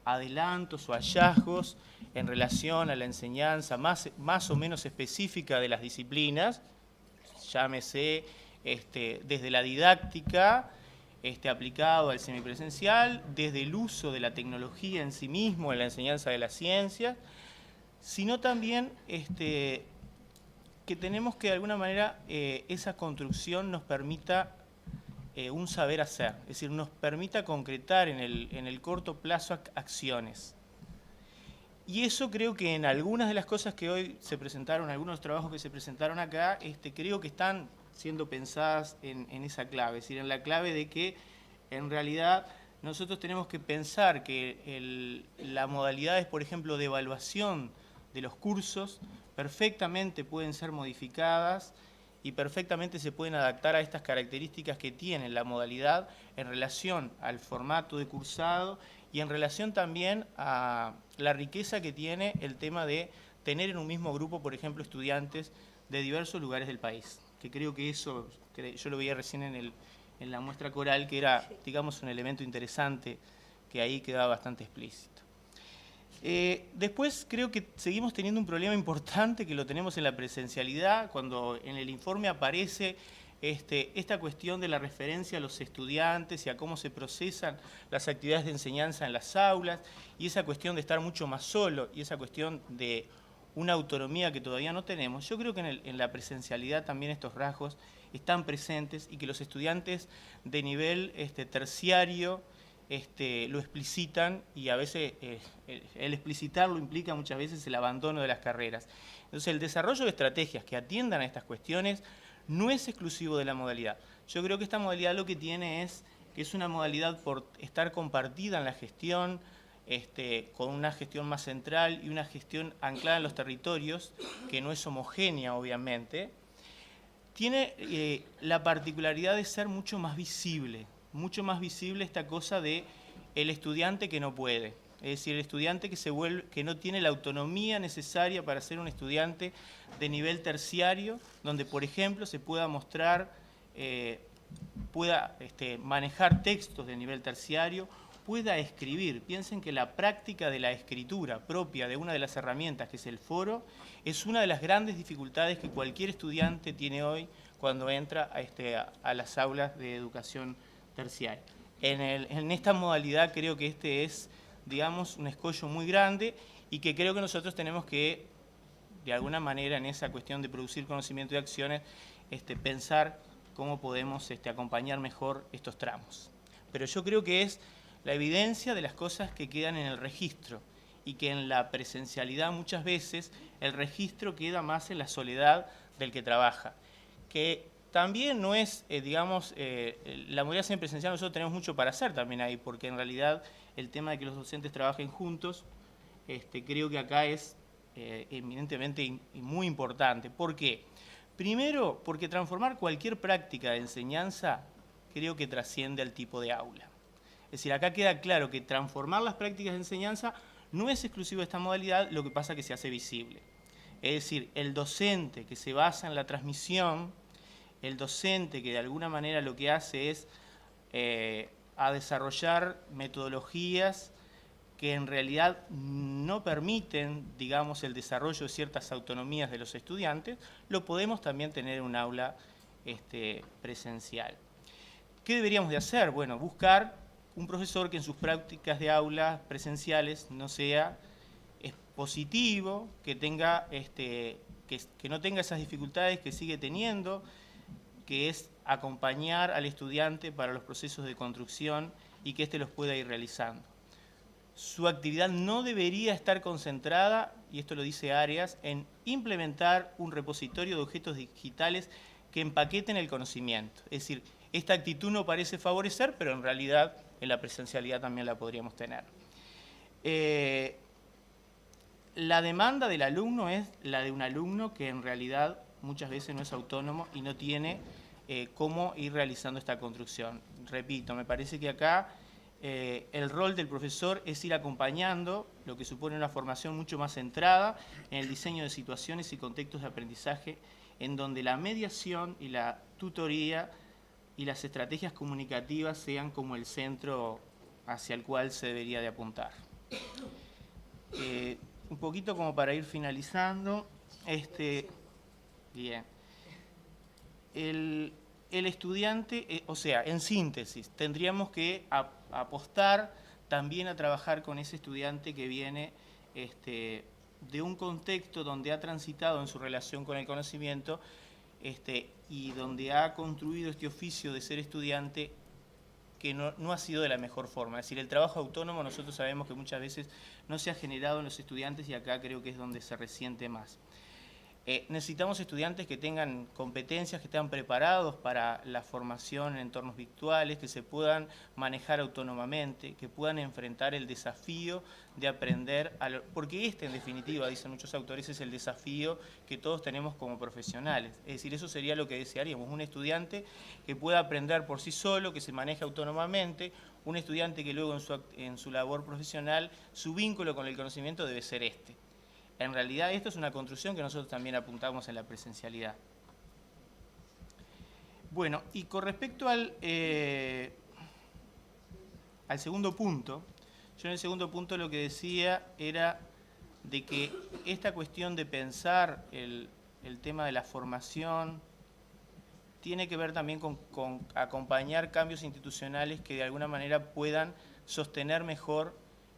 S5: adelantos o hallazgos en relación a la enseñanza más o menos específica de las disciplinas, llámese desde la didáctica, aplicado al semipresencial, desde el uso de la tecnología en sí mismo, en la enseñanza de las ciencias, sino también que tenemos que de alguna manera esa construcción nos permita un saber hacer, es decir, nos permita concretar en el corto plazo acciones. Y eso creo que en algunas de las cosas que hoy se presentaron, algunos trabajos que se presentaron acá, creo que están siendo pensadas en esa clave, es decir, en la clave de que en realidad nosotros tenemos que pensar que las modalidades, por ejemplo, de evaluación de los cursos, perfectamente pueden ser modificadas y perfectamente se pueden adaptar a estas características que tiene la modalidad en relación al formato de cursado y en relación también a la riqueza que tiene el tema de tener en un mismo grupo, por ejemplo, estudiantes de diversos lugares del país, que creo que eso, yo lo veía recién en la muestra coral, que era, digamos, un elemento interesante que ahí quedaba bastante explícito. Después creo que seguimos teniendo un problema importante que lo tenemos en la presencialidad, cuando en el informe aparece esta cuestión de la referencia a los estudiantes y a cómo se procesan las actividades de enseñanza en las aulas, y esa cuestión de estar mucho más solo, y esa cuestión de una autonomía que todavía no tenemos. Yo creo que en la presencialidad también estos rasgos están presentes y que los estudiantes de nivel terciario lo explicitan, y a veces el explicitarlo implica muchas veces el abandono de las carreras. Entonces el desarrollo de estrategias que atiendan a estas cuestiones no es exclusivo de la modalidad. Yo creo que esta modalidad lo que tiene es que es una modalidad por estar compartida en la gestión, con una gestión más central y una gestión anclada en los territorios, que no es homogénea obviamente, tiene la particularidad de ser mucho más visible esta cosa de el estudiante que no puede. Es decir, el estudiante que no tiene la autonomía necesaria para ser un estudiante de nivel terciario, donde, por ejemplo, se pueda mostrar, pueda manejar textos de nivel terciario, pueda escribir. Piensen que la práctica de la escritura propia de una de las herramientas, que es el foro, es una de las grandes dificultades que cualquier estudiante tiene hoy cuando entra a las aulas de educación terciaria. En esta modalidad creo que este es, digamos, un escollo muy grande y que creo que nosotros tenemos que, de alguna manera, en esa cuestión de producir conocimiento y acciones, pensar cómo podemos acompañar mejor estos tramos. Pero yo creo que es la evidencia de las cosas que quedan en el registro y que en la presencialidad muchas veces el registro queda más en la soledad del que trabaja. Que también no es, la modalidad semipresencial, nosotros tenemos mucho para hacer también ahí, porque en realidad el tema de que los docentes trabajen juntos, creo que acá es eminentemente y muy importante. ¿Por qué? Primero, porque transformar cualquier práctica de enseñanza creo que trasciende al tipo de aula. Es decir, acá queda claro que transformar las prácticas de enseñanza no es exclusivo de esta modalidad, lo que pasa es que se hace visible. Es decir, el docente que se basa en la transmisión, el docente que de alguna manera lo que hace es a desarrollar metodologías que en realidad no permiten, digamos, el desarrollo de ciertas autonomías de los estudiantes, lo podemos también tener en un aula presencial. ¿Qué deberíamos de hacer? Bueno, buscar un profesor que en sus prácticas de aulas presenciales no sea expositivo, que no tenga esas dificultades que sigue teniendo, que es acompañar al estudiante para los procesos de construcción y que éste los pueda ir realizando. Su actividad no debería estar concentrada, y esto lo dice Arias, en implementar un repositorio de objetos digitales que empaqueten el conocimiento. Es decir, esta actitud no parece favorecer, pero en realidad en la presencialidad también la podríamos tener. La demanda del alumno es la de un alumno que en realidad muchas veces no es autónomo y no tiene cómo ir realizando esta construcción. Repito, me parece que acá el rol del profesor es ir acompañando, lo que supone una formación mucho más centrada en el diseño de situaciones y contextos de aprendizaje, en donde la mediación y la tutoría y las estrategias comunicativas sean como el centro hacia el cual se debería de apuntar. Un poquito como para ir finalizando, bien. El estudiante, o sea, en síntesis, tendríamos que apostar también a trabajar con ese estudiante que viene de un contexto donde ha transitado en su relación con el conocimiento y donde ha construido este oficio de ser estudiante que no ha sido de la mejor forma. Es decir, el trabajo autónomo nosotros sabemos que muchas veces no se ha generado en los estudiantes y acá creo que es donde se resiente más. Necesitamos estudiantes que tengan competencias, que estén preparados para la formación en entornos virtuales, que se puedan manejar autónomamente, que puedan enfrentar el desafío de aprender, porque en definitiva, dicen muchos autores, es el desafío que todos tenemos como profesionales. Es decir, eso sería lo que desearíamos, un estudiante que pueda aprender por sí solo, que se maneje autónomamente, un estudiante que luego en su labor profesional, su vínculo con el conocimiento debe ser este. En realidad esto es una construcción que nosotros también apuntamos en la presencialidad. Bueno, y con respecto al segundo punto, yo en el segundo punto lo que decía era de que esta cuestión de pensar el tema de la formación tiene que ver también con acompañar cambios institucionales que de alguna manera puedan sostener mejor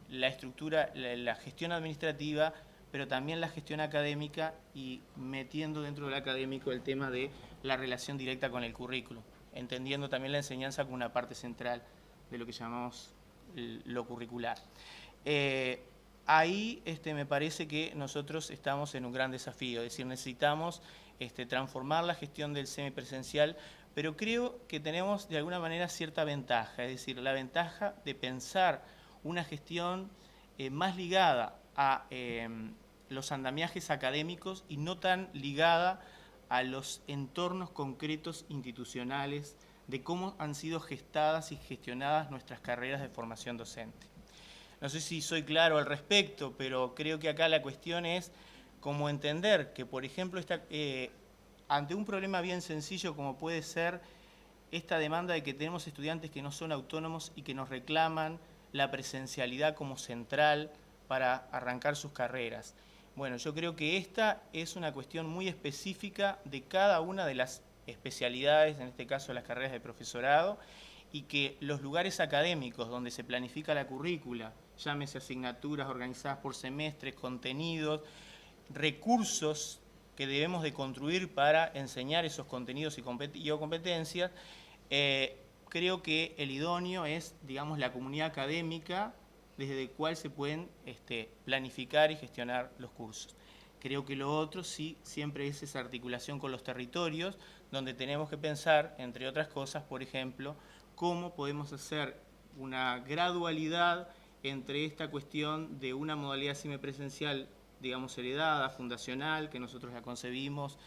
S5: la estructura, la gestión administrativa, pero también la gestión académica y metiendo dentro del académico el tema de la relación directa con el currículo, entendiendo también la enseñanza como una parte central de lo que llamamos lo curricular. Ahí me parece que nosotros estamos en un gran desafío, es decir, necesitamos transformar la gestión del semipresencial, pero creo que tenemos de alguna manera cierta ventaja, es decir, la ventaja de pensar una gestión más ligada a los andamiajes académicos y no tan ligada a los entornos concretos institucionales de cómo han sido gestadas y gestionadas nuestras carreras de formación docente. No sé si soy claro al respecto, pero creo que acá la cuestión es cómo entender que, por ejemplo, ante un problema bien sencillo como puede ser esta demanda de que tenemos estudiantes que no son autónomos y que nos reclaman la presencialidad como central para arrancar sus carreras. Bueno, yo creo que esta es una cuestión muy específica de cada una de las especialidades, en este caso las carreras de profesorado, y que los lugares académicos donde se planifica la currícula, llámese asignaturas organizadas por semestres, contenidos, recursos que debemos de construir para enseñar esos contenidos y o competencias, creo que el idóneo es, digamos, la comunidad académica desde la cual se pueden planificar y gestionar los cursos. Creo que lo otro sí siempre es esa articulación con los territorios, donde tenemos que pensar, entre otras cosas, por ejemplo, cómo podemos hacer una gradualidad entre esta cuestión de una modalidad semipresencial, digamos, heredada, fundacional, que nosotros la concebimos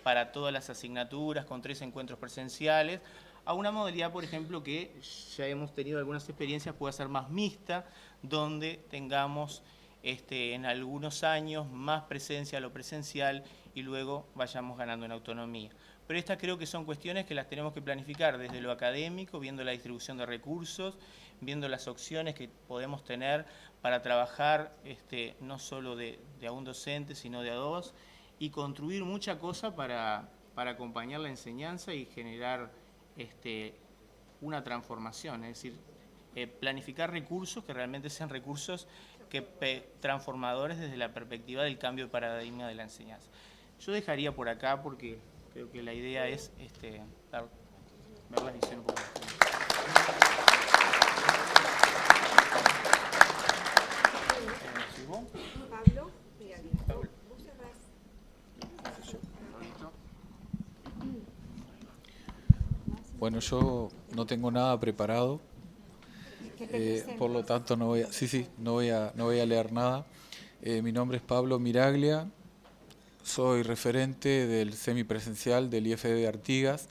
S5: para todas las asignaturas, con 3 encuentros presenciales, a una modalidad, por ejemplo, que ya hemos tenido algunas experiencias, puede ser más mixta, donde tengamos en algunos años más presencia a lo presencial y luego vayamos ganando en autonomía. Pero estas creo que son cuestiones que las tenemos que planificar desde lo académico, viendo la distribución de recursos, viendo las opciones que podemos tener para trabajar no solo de a un docente, sino de a dos, y construir mucha cosa para acompañar la enseñanza y generar una transformación, es decir, planificar recursos que realmente sean recursos transformadores desde la perspectiva del cambio de paradigma de la enseñanza. Yo dejaría por acá porque creo que la idea es ver la visión un poco.
S3: Pablo, mira, vos cerrás.
S6: Bueno, yo no tengo nada preparado, por lo tanto no voy a leer nada. Mi nombre es Pablo Miraglia, soy referente del semipresencial del IFD de Artigas.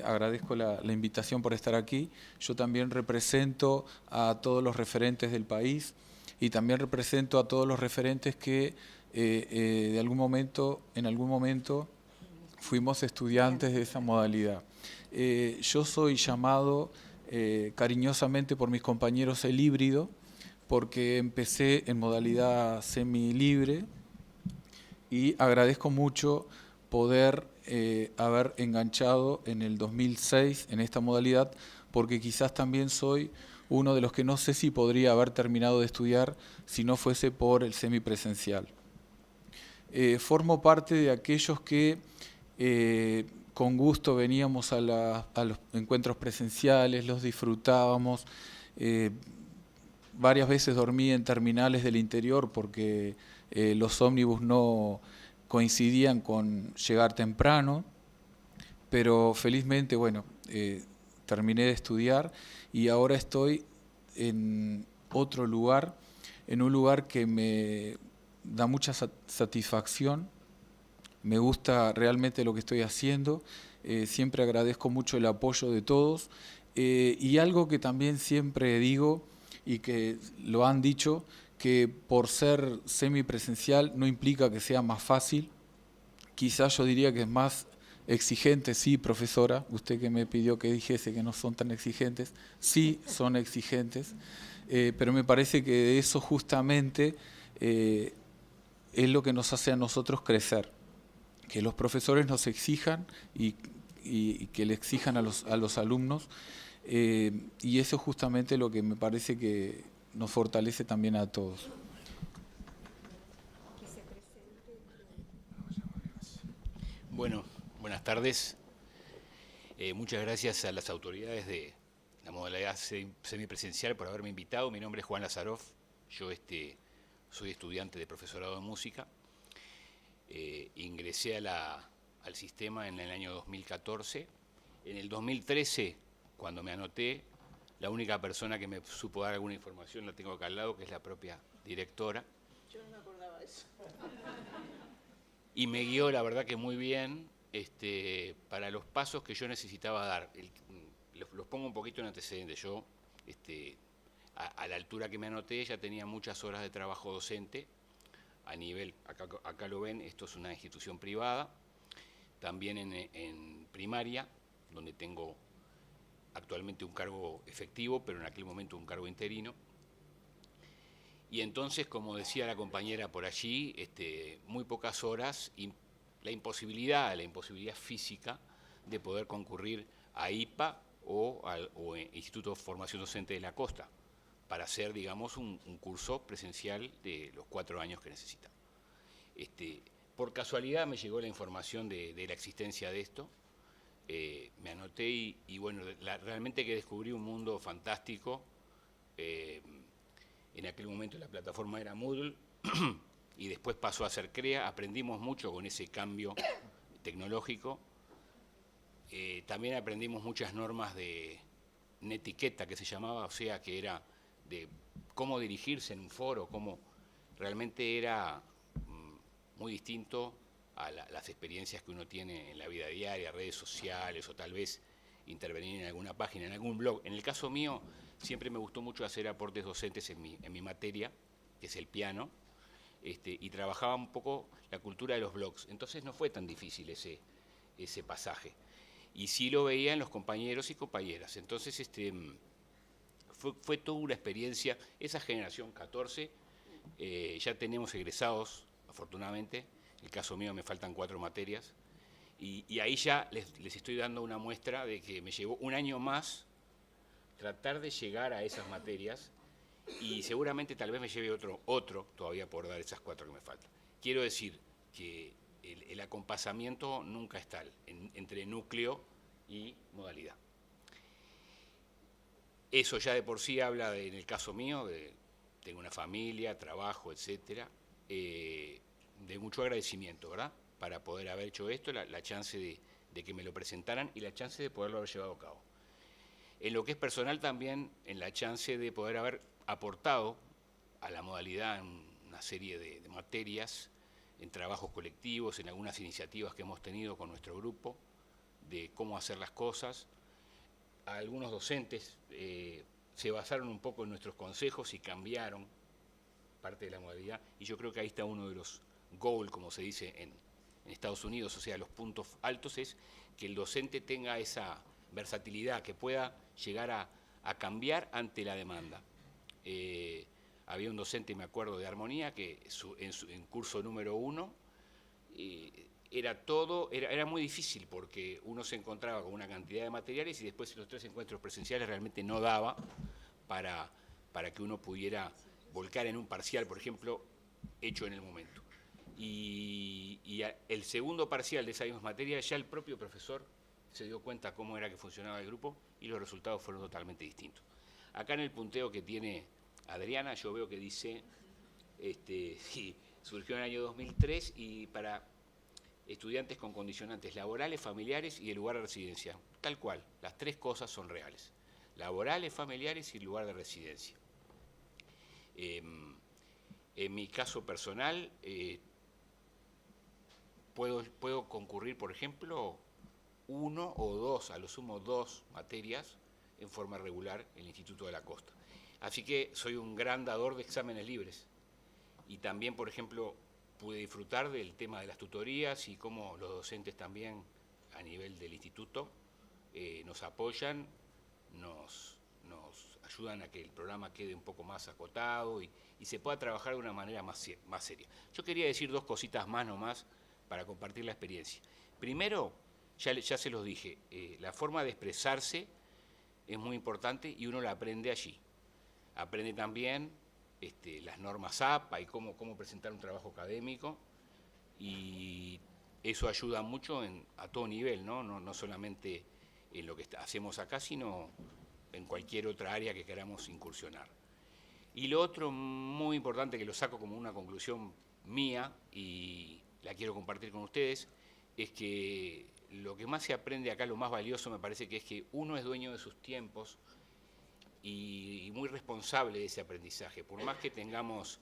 S6: Agradezco la invitación por estar aquí. Yo también represento a todos los referentes del país y también represento a todos los referentes que en algún momento fuimos estudiantes de esa modalidad. Yo soy llamado cariñosamente por mis compañeros el híbrido, porque empecé en modalidad semilibre y agradezco mucho poder haber enganchado en el 2006 en esta modalidad, porque quizás también soy uno de los que no sé si podría haber terminado de estudiar si no fuese por el semipresencial. Formo parte de aquellos que con gusto veníamos a los encuentros presenciales, los disfrutábamos. Varias veces dormí en terminales del interior porque los ómnibus no coincidían con llegar temprano, pero felizmente, bueno, terminé de estudiar y ahora estoy en otro lugar, en un lugar que me da mucha satisfacción. Me gusta realmente lo que estoy haciendo, siempre agradezco mucho el apoyo de todos y algo que también siempre digo y que lo han dicho, que por ser semipresencial no implica que sea más fácil, quizás yo diría que es más exigente, sí, profesora, usted que me pidió que dijese que no son tan exigentes, sí son exigentes, pero me parece que eso justamente es lo que nos hace a nosotros crecer. Que los profesores nos exijan y que le exijan a los alumnos, y eso es justamente lo que me parece que nos fortalece también a todos.
S7: Bueno, buenas tardes. Muchas gracias a las autoridades de la modalidad semipresencial por haberme invitado. Mi nombre es Juan Lazaroff, yo soy estudiante de profesorado de música. Ingresé al sistema en el año 2014. En el 2013, cuando me anoté, la única persona que me supo dar alguna información la tengo acá al lado, que es la propia directora.
S4: Yo no me acordaba de eso.
S7: y me guió, la verdad que muy bien, para los pasos que yo necesitaba dar. Los pongo un poquito en antecedentes. Yo, a la altura que me anoté, ya tenía muchas horas de trabajo docente a nivel, acá lo ven, esto es una institución privada, también en primaria, donde tengo actualmente un cargo efectivo, pero en aquel momento un cargo interino. Y entonces, como decía la compañera por allí, muy pocas horas, y la imposibilidad física de poder concurrir a IPA o Instituto de Formación Docente de la Costa, para hacer, digamos, un curso presencial de los 4 años que necesita. Por casualidad me llegó la información de la existencia de esto, me anoté y bueno, realmente que descubrí un mundo fantástico. En aquel momento la plataforma era Moodle y después pasó a ser CREA, aprendimos mucho con ese cambio tecnológico. También aprendimos muchas normas de netiqueta, que se llamaba, o sea, que era de cómo dirigirse en un foro, cómo realmente era muy distinto a las experiencias que uno tiene en la vida diaria, redes sociales o tal vez intervenir en alguna página, en algún blog. En el caso mío, siempre me gustó mucho hacer aportes docentes en mi materia, que es el piano, y trabajaba un poco la cultura de los blogs. Entonces no fue tan difícil ese pasaje. Y sí lo veía en los compañeros y compañeras. Entonces fue toda una experiencia. Esa generación 14, ya tenemos egresados, afortunadamente. En el caso mío me faltan 4 materias. Y ahí ya les estoy dando una muestra de que me llevó un año más tratar de llegar a esas materias y seguramente tal vez me lleve otro todavía por dar esas 4 que me faltan. Quiero decir que el acompasamiento nunca es tal entre núcleo y modalidad. Eso ya de por sí habla, en el caso mío, tengo una familia, trabajo, etcétera, de mucho agradecimiento, ¿verdad? Para poder haber hecho esto, la chance de que me lo presentaran y la chance de poderlo haber llevado a cabo. En lo que es personal también, en la chance de poder haber aportado a la modalidad en una serie de materias, en trabajos colectivos, en algunas iniciativas que hemos tenido con nuestro grupo, de cómo hacer las cosas. Algunos docentes se basaron un poco en nuestros consejos y cambiaron parte de la modalidad, y yo creo que ahí está uno de los goals, como se dice en Estados Unidos, o sea, los puntos altos, es que el docente tenga esa versatilidad, que pueda llegar a cambiar ante la demanda. Había un docente, me acuerdo, de armonía, que en curso número 1 era muy difícil porque uno se encontraba con una cantidad de materiales y después en los 3 encuentros presenciales realmente no daba para que uno pudiera volcar en un parcial, por ejemplo, hecho en el momento. Y el segundo parcial de esa misma materia, ya el propio profesor se dio cuenta cómo era que funcionaba el grupo y los resultados fueron totalmente distintos. Acá en el punteo que tiene Adriana, yo veo que dice, sí, surgió en el año 2003 y para estudiantes con condicionantes laborales, familiares y el lugar de residencia. Tal cual, las 3 cosas son reales. Laborales, familiares y el lugar de residencia. En mi caso personal, puedo concurrir, por ejemplo, 1 o 2, a lo sumo 2 materias en forma regular en el Instituto de la Costa. Así que soy un gran dador de exámenes libres. Y también, por ejemplo, pude disfrutar del tema de las tutorías y cómo los docentes también a nivel del instituto nos apoyan, nos ayudan a que el programa quede un poco más acotado y se pueda trabajar de una manera más seria. Yo quería decir 2 cositas más nomás para compartir la experiencia. Primero, ya se los dije, la forma de expresarse es muy importante y uno la aprende allí. Aprende también las normas APA y cómo presentar un trabajo académico, y eso ayuda mucho a todo nivel, no solamente en lo que hacemos acá, sino en cualquier otra área que queramos incursionar. Y lo otro muy importante, que lo saco como una conclusión mía y la quiero compartir con ustedes, es que lo que más se aprende acá, lo más valioso me parece que es que uno es dueño de sus tiempos y muy responsable de ese aprendizaje. Por más que tengamos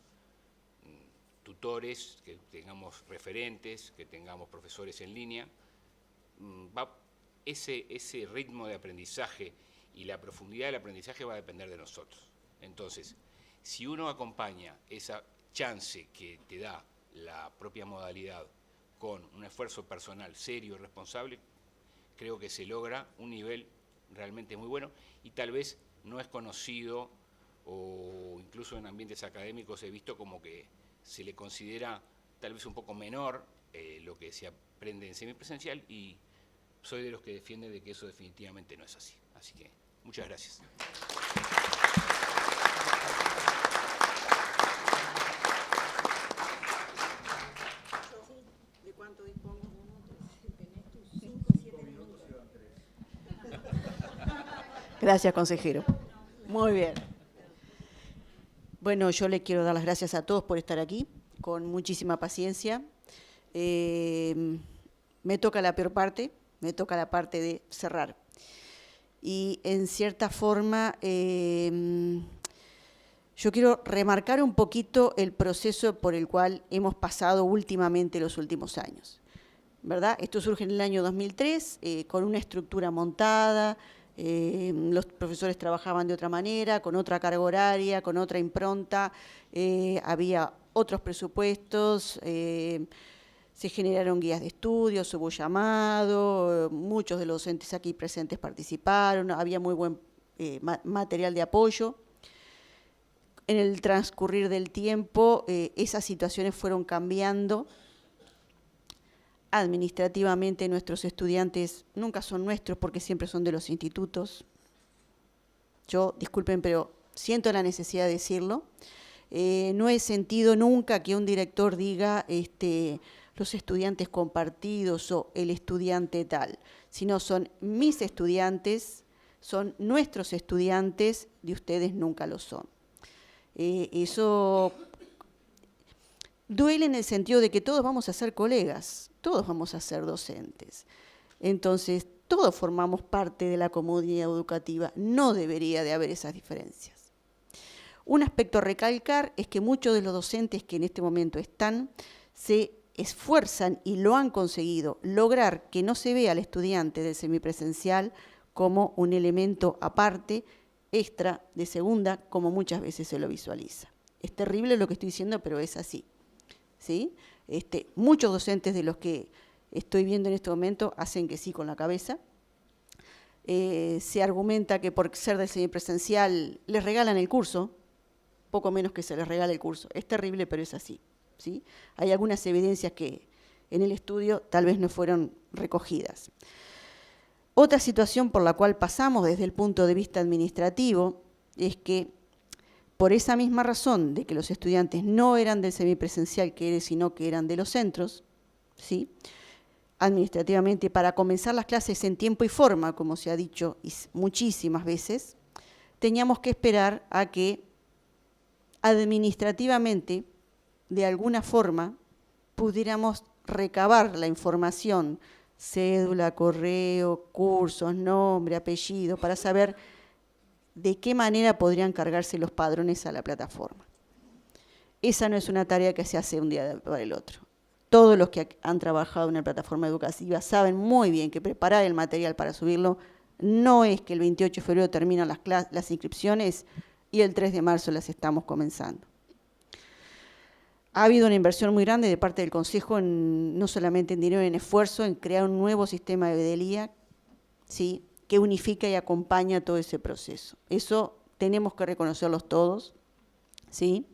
S7: tutores, que tengamos referentes, que tengamos profesores en línea. Ese ritmo de aprendizaje y la profundidad del aprendizaje va a depender de nosotros. Entonces, si uno acompaña esa chance que te da la propia modalidad con un esfuerzo personal serio y responsable, creo que se logra un nivel realmente muy bueno y tal vez no es conocido, o incluso en ambientes académicos he visto como que se le considera tal vez un poco menor lo que se aprende en semipresencial, y soy de los que defienden de que eso definitivamente no es así. Así que muchas gracias.
S4: ¿De cuánto dispongo? Tenés tus 5, 7 minutos. Gracias, consejero. Muy bien. Bueno, yo le quiero dar las gracias a todos por estar aquí, con muchísima paciencia. Me toca la peor parte, me toca la parte de cerrar. Y en cierta forma, yo quiero remarcar un poquito el proceso por el cual hemos pasado últimamente los últimos años, ¿verdad? Esto surge en el año 2003, con una estructura montada, los profesores trabajaban de otra manera, con otra carga horaria, con otra impronta, había otros presupuestos, se generaron guías de estudios, hubo llamado, muchos de los docentes aquí presentes participaron, había muy buen material de apoyo. En el transcurrir del tiempo, esas situaciones fueron cambiando. Administrativamente, nuestros estudiantes nunca son nuestros porque siempre son de los institutos. Yo, disculpen, pero siento la necesidad de decirlo. No he sentido nunca que un director diga los estudiantes compartidos o el estudiante tal, sino son mis estudiantes, son nuestros estudiantes, de ustedes nunca lo son. Eso duele en el sentido de que todos vamos a ser colegas, todos vamos a ser docentes. Entonces, todos formamos parte de la comunidad educativa, no debería de haber esas diferencias. Un aspecto a recalcar es que muchos de los docentes que en este momento están se esfuerzan y lo han conseguido, lograr que no se vea al estudiante del semipresencial como un elemento aparte, extra, de segunda, como muchas veces se lo visualiza. Es terrible lo que estoy diciendo, pero es así, ¿sí? Muchos docentes de los que estoy viendo en este momento hacen que sí con la cabeza. Se argumenta que por ser del semipresencial les regalan el curso, poco menos que se les regala el curso. Es terrible, pero es así, ¿sí? Hay algunas evidencias que en el estudio tal vez no fueron recogidas. Otra situación por la cual pasamos desde el punto de vista administrativo es que por esa misma razón de que los estudiantes no eran del semipresencial, sino que eran de los centros, ¿sí? Administrativamente, para comenzar las clases en tiempo y forma, como se ha dicho muchísimas veces, teníamos que esperar a que administrativamente, de alguna forma, pudiéramos recabar la información, cédula, correo, cursos, nombre, apellido, para saber de qué manera podrían cargarse los padrones a la plataforma. Esa no es una tarea que se hace un día para el otro. Todos los que han trabajado en una plataforma educativa saben muy bien que preparar el material para subirlo no es que el 28 de febrero terminan las inscripciones y el 3 de marzo las estamos comenzando. Ha habido una inversión muy grande de parte del Consejo, no solamente en dinero, en esfuerzo, en crear un nuevo sistema de vedelía, ¿sí?, que unifica y acompaña todo ese proceso. Eso tenemos que reconocerlos todos, ¿sí?,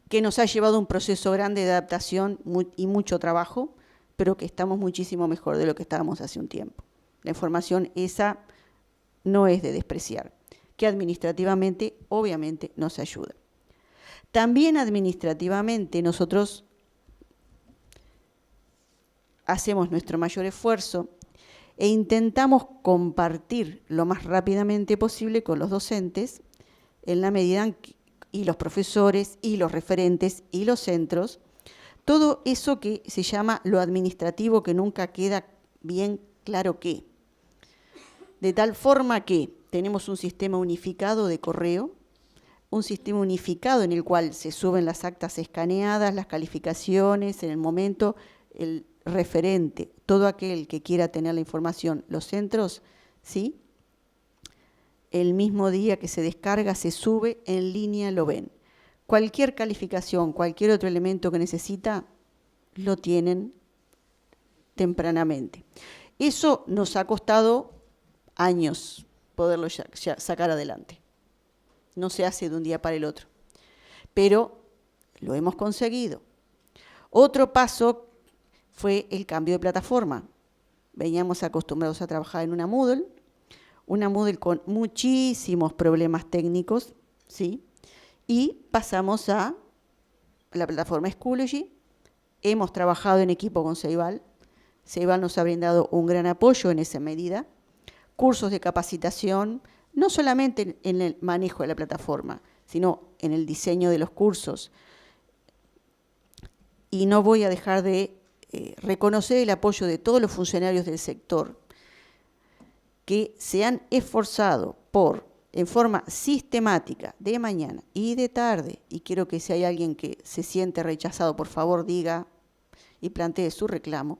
S4: que nos ha llevado un proceso grande de adaptación y mucho trabajo, pero que estamos muchísimo mejor de lo que estábamos hace un tiempo. La información esa no es de despreciar, que administrativamente obviamente nos ayuda. También administrativamente nosotros hacemos nuestro mayor esfuerzo e intentamos compartir lo más rápidamente posible con los docentes en la medida en que, y los profesores y los referentes y los centros, todo eso que se llama lo administrativo, que nunca queda bien claro qué. De tal forma que tenemos un sistema unificado de correo, un sistema unificado en el cual se suben las actas escaneadas, las calificaciones, en el momento, el referente, todo aquel que quiera tener la información, los centros, ¿sí? El mismo día que se descarga, se sube, en línea lo ven. Cualquier calificación, cualquier otro elemento que necesita, lo tienen tempranamente. Eso nos ha costado años poderlo ya sacar adelante. No se hace de un día para el otro, pero lo hemos conseguido. Otro paso fue el cambio de plataforma. Veníamos acostumbrados a trabajar en una Moodle con muchísimos problemas técnicos, ¿sí? Y pasamos a la plataforma Schoology. Hemos trabajado en equipo con Ceibal. Ceibal nos ha brindado un gran apoyo en esa medida. Cursos de capacitación, no solamente en el manejo de la plataforma, sino en el diseño de los cursos. Y no voy a dejar de reconocer el apoyo de todos los funcionarios del sector que se han esforzado por, en forma sistemática, de mañana y de tarde, y quiero que si hay alguien que se siente rechazado, por favor diga y plantee su reclamo.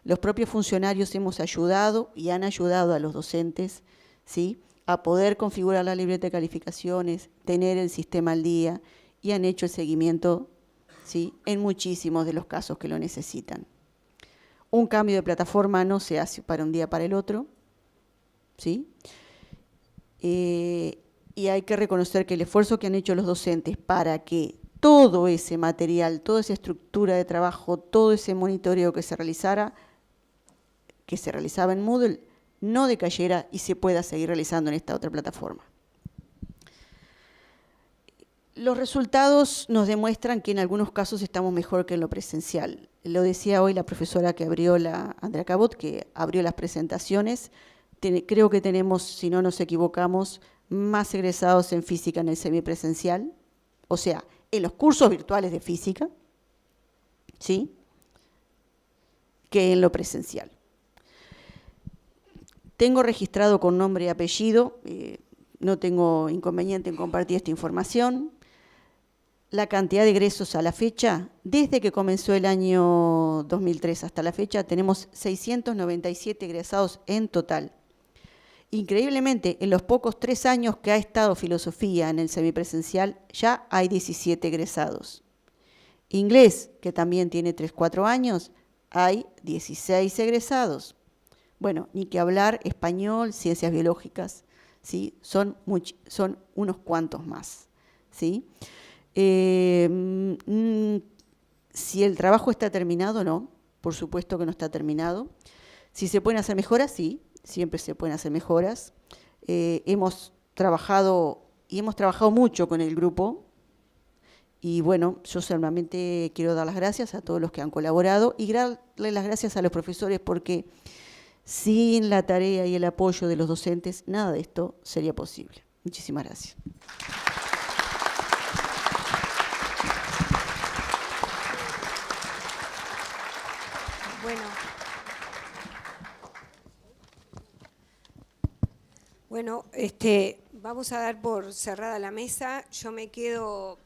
S4: Los propios funcionarios hemos ayudado y han ayudado a los docentes, ¿sí?, a poder configurar la libreta de calificaciones, tener el sistema al día, y han hecho el seguimiento, ¿sí?, en muchísimos de los casos que lo necesitan. Un cambio de plataforma no se hace para un día para el otro, ¿sí? Y hay que reconocer que el esfuerzo que han hecho los docentes para que todo ese material, toda esa estructura de trabajo, todo ese monitoreo que se realizaba en Moodle, no decayera y se pueda seguir realizando en esta otra plataforma. Los resultados nos demuestran que en algunos casos estamos mejor que en lo presencial. Lo decía hoy la profesora que abrió, Andrea Cabot, que abrió las presentaciones. Creo que tenemos, si no nos equivocamos, más egresados en física en el semipresencial, o sea, en los cursos virtuales de física, ¿sí?, que en lo presencial. Tengo registrado con nombre y apellido, no tengo inconveniente en compartir esta información, la cantidad de egresos a la fecha. Desde que comenzó el año 2003 hasta la fecha, tenemos 697 egresados en total. Increíblemente, en los pocos 3 años que ha estado filosofía en el semipresencial, ya hay 17 egresados. Inglés, que también tiene 3-4 años, hay 16 egresados. Bueno, ni que hablar español, ciencias biológicas, ¿sí?, son unos cuantos más, ¿sí? Si el trabajo está terminado, no, por supuesto que no está terminado. Si se pueden hacer mejoras, sí, siempre se pueden hacer mejoras. Hemos trabajado mucho con el grupo y bueno, yo solamente quiero dar las gracias a todos los que han colaborado y darle las gracias a los profesores porque sin la tarea y el apoyo de los docentes, nada de esto sería posible. Muchísimas gracias.
S3: Bueno, vamos a dar por cerrada la mesa. Yo me quedo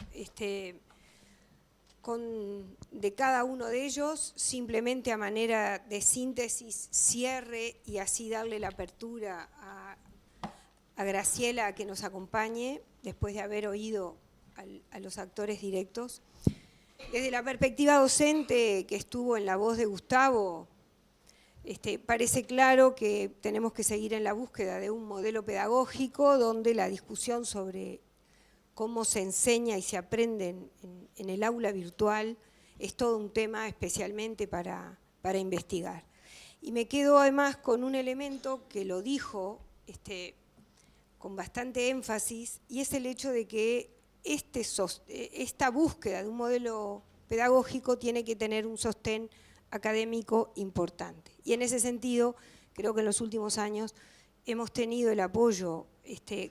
S3: de cada uno de ellos, simplemente a manera de síntesis, cierre y así darle la apertura a Graciela a que nos acompañe después de haber oído a los actores directos. Desde la perspectiva docente que estuvo en la voz de Gustavo, parece claro que tenemos que seguir en la búsqueda de un modelo pedagógico donde la discusión sobre cómo se enseña y se aprende en el aula virtual es todo un tema especialmente para investigar. Y me quedo además con un elemento que lo dijo con bastante énfasis, y es el hecho de que esta búsqueda de un modelo pedagógico tiene que tener un sostén académico importante. Y en ese sentido, creo que en los últimos años hemos tenido el apoyo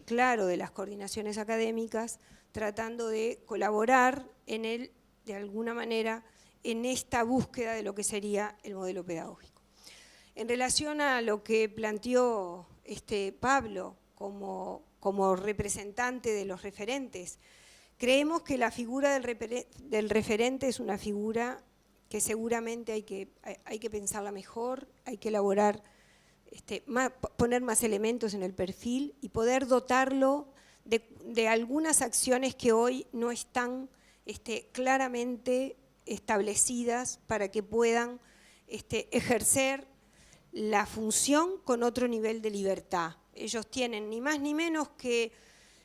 S3: claro de las coordinaciones académicas, tratando de colaborar de alguna manera, en esta búsqueda de lo que sería el modelo pedagógico. En relación a lo que planteó Pablo como como representante de los referentes. Creemos que la figura del referente es una figura que seguramente hay que pensarla mejor, hay que elaborar, poner más elementos en el perfil y poder dotarlo de algunas acciones que hoy no están claramente establecidas para que puedan ejercer la función con otro nivel de libertad. Ellos tienen ni más ni menos que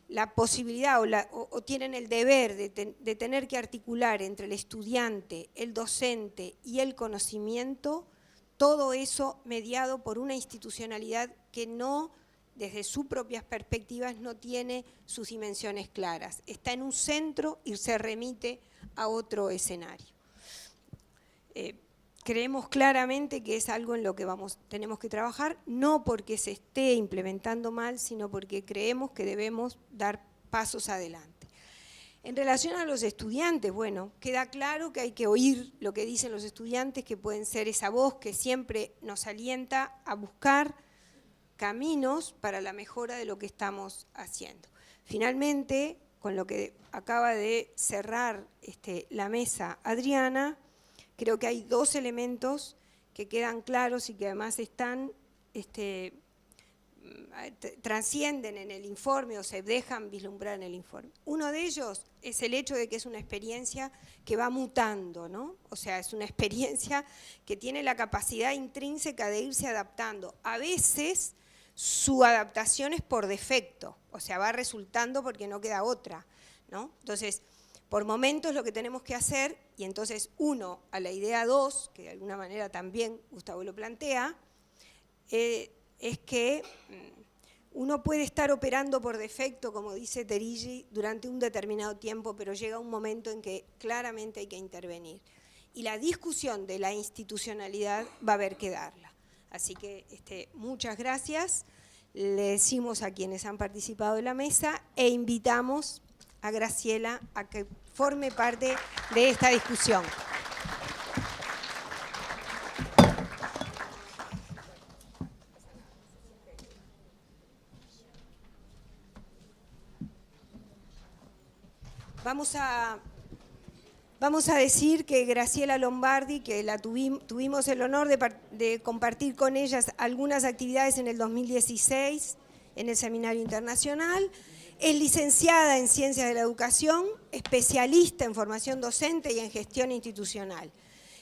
S3: la posibilidad o tienen el deber de tener que articular entre el estudiante, el docente y el conocimiento, todo eso mediado por una institucionalidad que no, desde sus propias perspectivas, no tiene sus dimensiones claras. Está en un centro y se remite a otro escenario. Creemos claramente que es algo en lo que tenemos que trabajar, no porque se esté implementando mal, sino porque creemos que debemos dar pasos adelante. En relación a los estudiantes, bueno, queda claro que hay que oír lo que dicen los estudiantes, que pueden ser esa voz que siempre nos alienta a buscar caminos para la mejora de lo que estamos haciendo. Finalmente, con lo que acaba de cerrar la mesa Adriana, creo que hay dos elementos que quedan claros y que además están, trascienden en el informe o se dejan vislumbrar en el informe. Uno de ellos es el hecho de que es una experiencia que va mutando, ¿no? O sea, es una experiencia que tiene la capacidad intrínseca de irse adaptando. A veces su adaptación es por defecto, o sea, va resultando porque no queda otra, ¿no? Entonces, por momentos lo que tenemos que hacer, y entonces uno a la idea 2, que de alguna manera también Gustavo lo plantea, es que uno puede estar operando por defecto, como dice Terigi, durante un determinado tiempo, pero llega un momento en que claramente hay que intervenir. Y la discusión de la institucionalidad va a haber que darla. Así que muchas gracias, le decimos a quienes han participado de la mesa e invitamos a Graciela a que forme parte de esta discusión. Vamos a decir que Graciela Lombardi, que tuvimos el honor de compartir con ellas algunas actividades en el 2016 en el Seminario Internacional, es licenciada en Ciencias de la Educación, especialista en formación docente y en gestión institucional.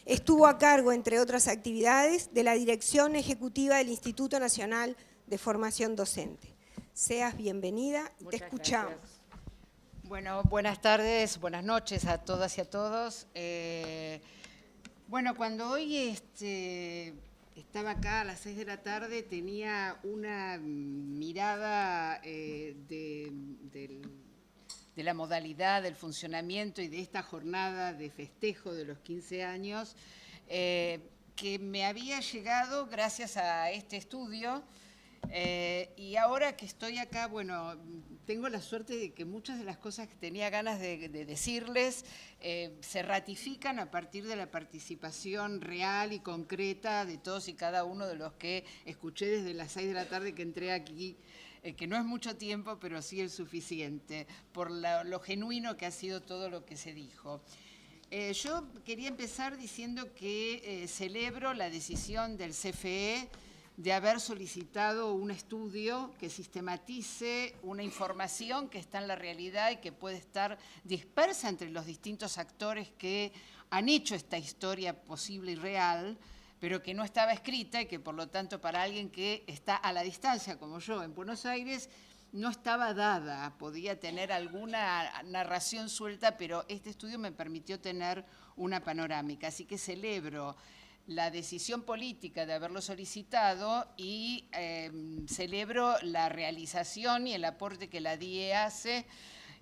S3: Estuvo a cargo, entre otras actividades, de la Dirección Ejecutiva del Instituto Nacional de Formación Docente. Seas bienvenida, te escuchamos.
S8: Gracias. Bueno, buenas tardes, buenas noches a todas y a todos. Bueno, cuando hoy estaba acá a las 6 de la tarde, tenía una mirada de la modalidad, del funcionamiento y de esta jornada de festejo de los 15 años, que me había llegado gracias a este estudio. Y ahora que estoy acá, bueno, tengo la suerte de que muchas de las cosas que tenía ganas de decirles se ratifican a partir de la participación real y concreta de todos y cada uno de los que escuché desde las 6 de la tarde que entré aquí, que no es mucho tiempo, pero sí es suficiente, por lo genuino que ha sido todo lo que se dijo. Yo quería empezar diciendo que celebro la decisión del CFE de haber solicitado un estudio que sistematice una información que está en la realidad y que puede estar dispersa entre los distintos actores que han hecho esta historia posible y real, pero que no estaba escrita y que por lo tanto para alguien que está a la distancia, como yo, en Buenos Aires, no estaba dada. Podía tener alguna narración suelta, pero este estudio me permitió tener una panorámica. Así que celebro la decisión política de haberlo solicitado y celebro la realización y el aporte que la DIE hace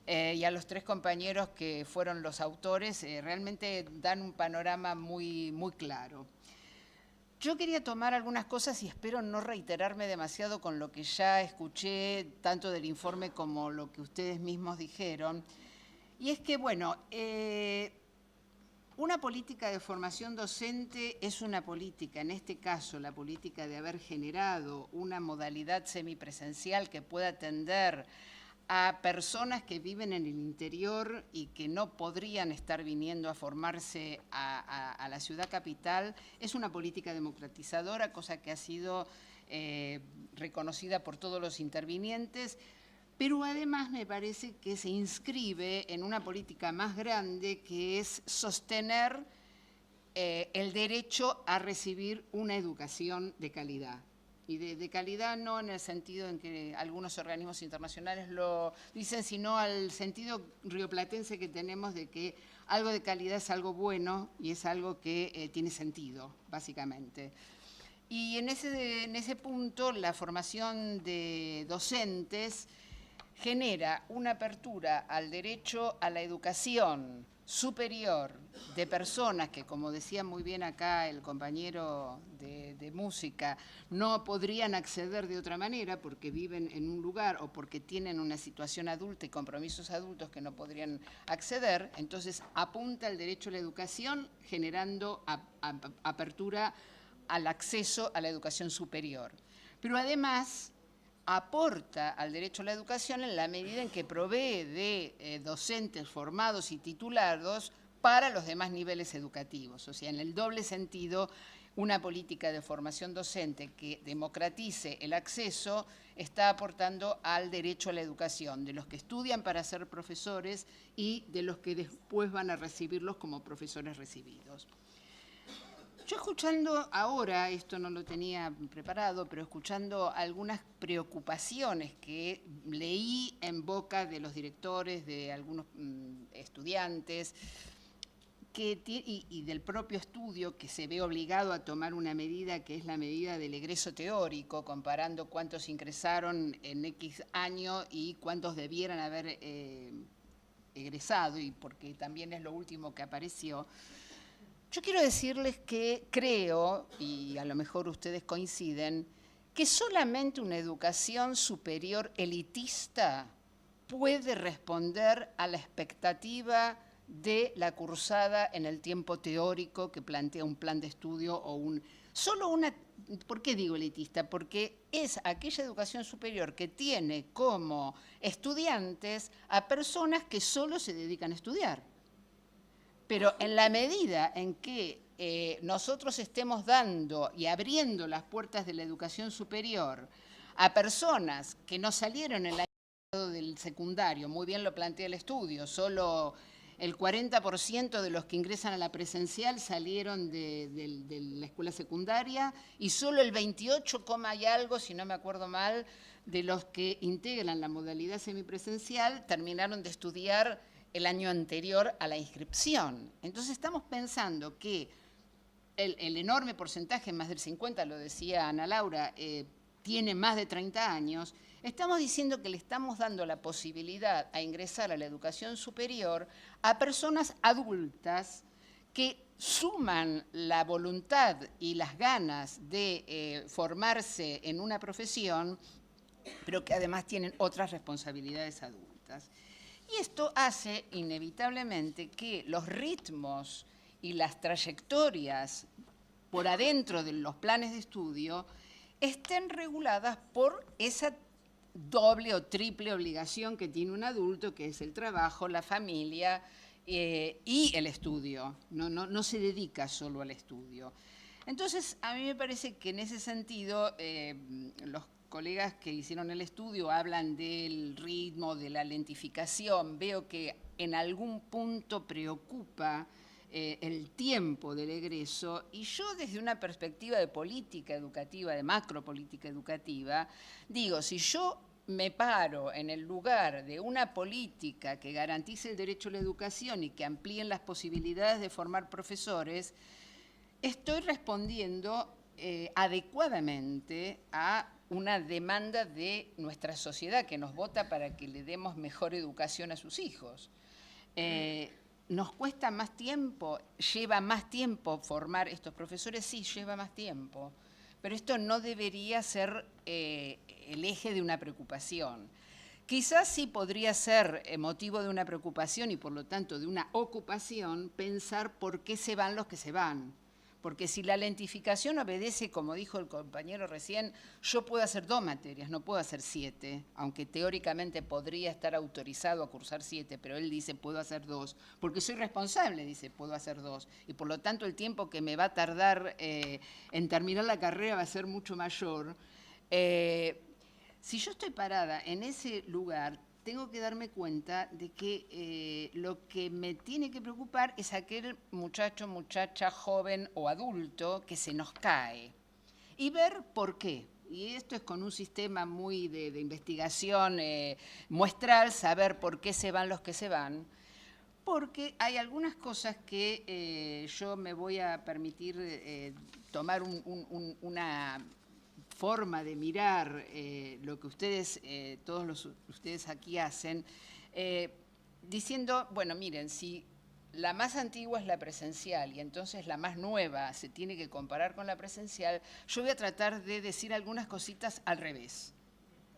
S8: y a los tres compañeros que fueron los autores, realmente dan un panorama muy, muy claro. Yo quería tomar algunas cosas y espero no reiterarme demasiado con lo que ya escuché, tanto del informe como lo que ustedes mismos dijeron. Y es que, bueno, Una política de formación docente es una política, en este caso la política de haber generado una modalidad semipresencial que pueda atender a personas que viven en el interior y que no podrían estar viniendo a formarse a la ciudad capital, es una política democratizadora, cosa que ha sido reconocida por todos los intervinientes, pero además me parece que se inscribe en una política más grande que es sostener el derecho a recibir una educación de calidad. Y de calidad no en el sentido en que algunos organismos internacionales lo dicen, sino al sentido rioplatense que tenemos de que algo de calidad es algo bueno y es algo que tiene sentido, básicamente. Y en ese punto la formación de docentes genera una apertura al derecho a la educación superior de personas que, como decía muy bien acá el compañero de música, no podrían acceder de otra manera porque viven en un lugar o porque tienen una situación adulta y compromisos adultos que no podrían acceder. Entonces apunta el derecho a la educación generando apertura al acceso a la educación superior. Pero además aporta al derecho a la educación en la medida en que provee de docentes formados y titulados para los demás niveles educativos. O sea, en el doble sentido, una política de formación docente que democratice el acceso está aportando al derecho a la educación, de los que estudian para ser profesores y de los que después van a recibirlos como profesores recibidos. Yo escuchando ahora, esto no lo tenía preparado, pero escuchando algunas preocupaciones que leí en boca de los directores, de algunos estudiantes, y del propio estudio, que se ve obligado a tomar una medida que es la medida del egreso teórico, comparando cuántos ingresaron en X año y cuántos debieran haber egresado, y porque también es lo último que apareció. Yo quiero decirles que creo, y a lo mejor ustedes coinciden, que solamente una educación superior elitista puede responder a la expectativa de la cursada en el tiempo teórico que plantea un plan de estudio o ¿por qué digo elitista? Porque es aquella educación superior que tiene como estudiantes a personas que solo se dedican a estudiar. Pero en la medida en que nosotros estemos dando y abriendo las puertas de la educación superior a personas que no salieron en el año del secundario, muy bien lo plantea el estudio, solo el 40% de los que ingresan a la presencial salieron de la escuela secundaria y solo el 28, y algo, si no me acuerdo mal, de los que integran la modalidad semipresencial terminaron de estudiar el año anterior a la inscripción. Entonces estamos pensando que el enorme porcentaje, más del 50%, lo decía Ana Laura, tiene más de 30 años, estamos diciendo que le estamos dando la posibilidad a ingresar a la educación superior a personas adultas que suman la voluntad y las ganas de formarse en una profesión, pero que además tienen otras responsabilidades adultas. Y esto hace inevitablemente que los ritmos y las trayectorias por adentro de los planes de estudio estén reguladas por esa doble o triple obligación que tiene un adulto, que es el trabajo, la familia y el estudio. No se dedica solo al estudio. Entonces, a mí me parece que en ese sentido los colegas que hicieron el estudio hablan del ritmo, de la lentificación. Veo que en algún punto preocupa el tiempo del egreso, y yo desde una perspectiva de política educativa, de macropolítica educativa, digo, si yo me paro en el lugar de una política que garantice el derecho a la educación y que amplíen las posibilidades de formar profesores, estoy respondiendo adecuadamente a una demanda de nuestra sociedad que nos vota para que le demos mejor educación a sus hijos. ¿Nos cuesta más tiempo? ¿Lleva más tiempo formar estos profesores? Sí, lleva más tiempo. Pero esto no debería ser el eje de una preocupación. Quizás sí podría ser motivo de una preocupación y por lo tanto de una ocupación pensar por qué se van los que se van. Porque si la lentificación obedece, como dijo el compañero recién, yo puedo hacer 2 materias, no puedo hacer 7, aunque teóricamente podría estar autorizado a cursar 7, pero él dice puedo hacer 2, porque soy responsable, dice puedo hacer 2, y por lo tanto el tiempo que me va a tardar en terminar la carrera va a ser mucho mayor. Si yo estoy parada en ese lugar, tengo que darme cuenta de que lo que me tiene que preocupar es aquel muchacho, muchacha, joven o adulto que se nos cae y ver por qué. Y esto es con un sistema muy de investigación muestral, saber por qué se van los que se van, porque hay algunas cosas que yo me voy a permitir tomar una forma de mirar lo que ustedes, ustedes aquí hacen, diciendo, bueno, miren, si la más antigua es la presencial y entonces la más nueva se tiene que comparar con la presencial, yo voy a tratar de decir algunas cositas al revés.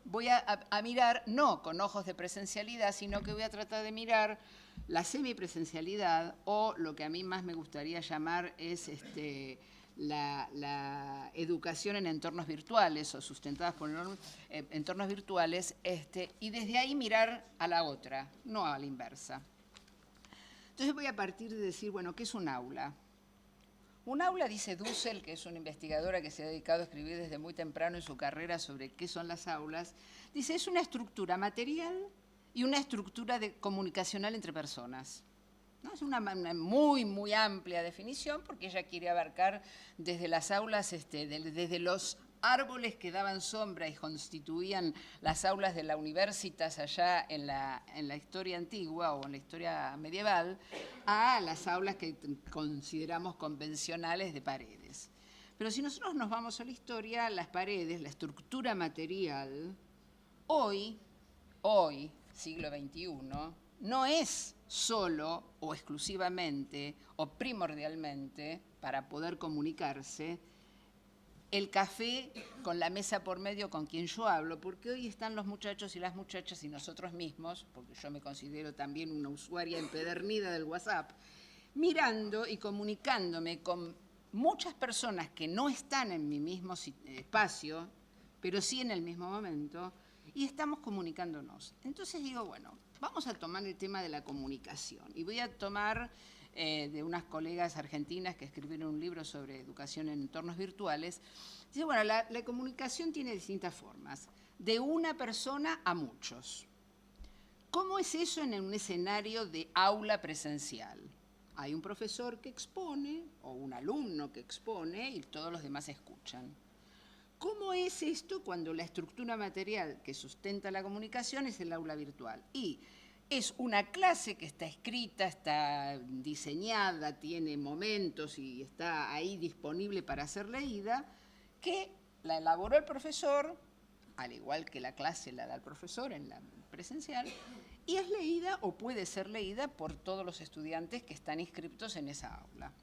S8: Voy a mirar, no con ojos de presencialidad, sino que voy a tratar de mirar la semipresencialidad o lo que a mí más me gustaría llamar es la educación en entornos virtuales o sustentadas por entornos virtuales, y desde ahí mirar a la otra, no a la inversa. Entonces voy a partir de decir, bueno, ¿qué es un aula? Un aula, dice Dussel, que es una investigadora que se ha dedicado a escribir desde muy temprano en su carrera sobre qué son las aulas, dice, es una estructura material y una estructura comunicacional entre personas. ¿No? Es una muy, muy amplia definición porque ella quiere abarcar desde las aulas, desde los árboles que daban sombra y constituían las aulas de la universitas allá en la historia antigua o en la historia medieval, a las aulas que consideramos convencionales de paredes. Pero si nosotros nos vamos a la historia, las paredes, la estructura material, hoy, siglo XXI, no es solo o exclusivamente o primordialmente para poder comunicarse el café con la mesa por medio con quien yo hablo, porque hoy están los muchachos y las muchachas y nosotros mismos, porque yo me considero también una usuaria empedernida del WhatsApp, mirando y comunicándome con muchas personas que no están en mi mismo espacio, pero sí en el mismo momento, y estamos comunicándonos. Entonces digo, bueno, vamos a tomar el tema de la comunicación y voy a tomar de unas colegas argentinas que escribieron un libro sobre educación en entornos virtuales. Dice, bueno, la comunicación tiene distintas formas, de una persona a muchos. ¿Cómo es eso en un escenario de aula presencial? Hay un profesor que expone o un alumno que expone y todos los demás escuchan. ¿Cómo es esto cuando la estructura material que sustenta la comunicación es el aula virtual? Y es una clase que está escrita, está diseñada, tiene momentos y está ahí disponible para ser leída, que la elaboró el profesor, al igual que la clase la da el profesor en la presencial, y es leída o puede ser leída por todos los estudiantes que están inscritos en esa aula.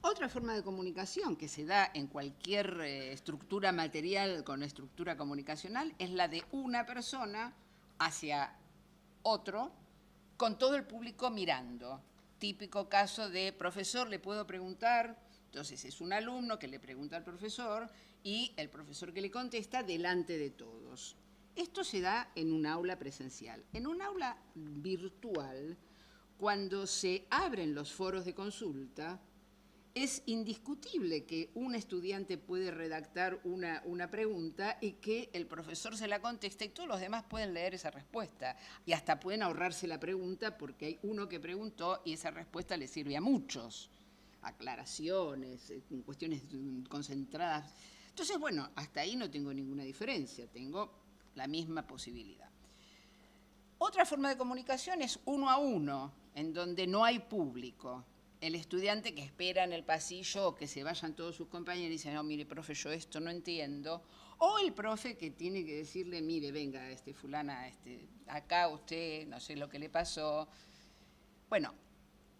S8: Otra forma de comunicación que se da en cualquier estructura material con estructura comunicacional es la de una persona hacia otro, con todo el público mirando. Típico caso de profesor, le puedo preguntar, entonces es un alumno que le pregunta al profesor y el profesor que le contesta delante de todos. Esto se da en un aula presencial. En un aula virtual, cuando se abren los foros de consulta, es indiscutible que un estudiante puede redactar una pregunta y que el profesor se la conteste y todos los demás pueden leer esa respuesta. Y hasta pueden ahorrarse la pregunta porque hay uno que preguntó y esa respuesta le sirve a muchos. Aclaraciones, cuestiones concentradas. Entonces, bueno, hasta ahí no tengo ninguna diferencia, tengo la misma posibilidad. Otra forma de comunicación es uno a uno, en donde no hay público. El estudiante que espera en el pasillo o que se vayan todos sus compañeros y dice, no, mire, profe, yo esto no entiendo. O el profe que tiene que decirle, mire, venga, fulana, acá usted, no sé lo que le pasó. Bueno,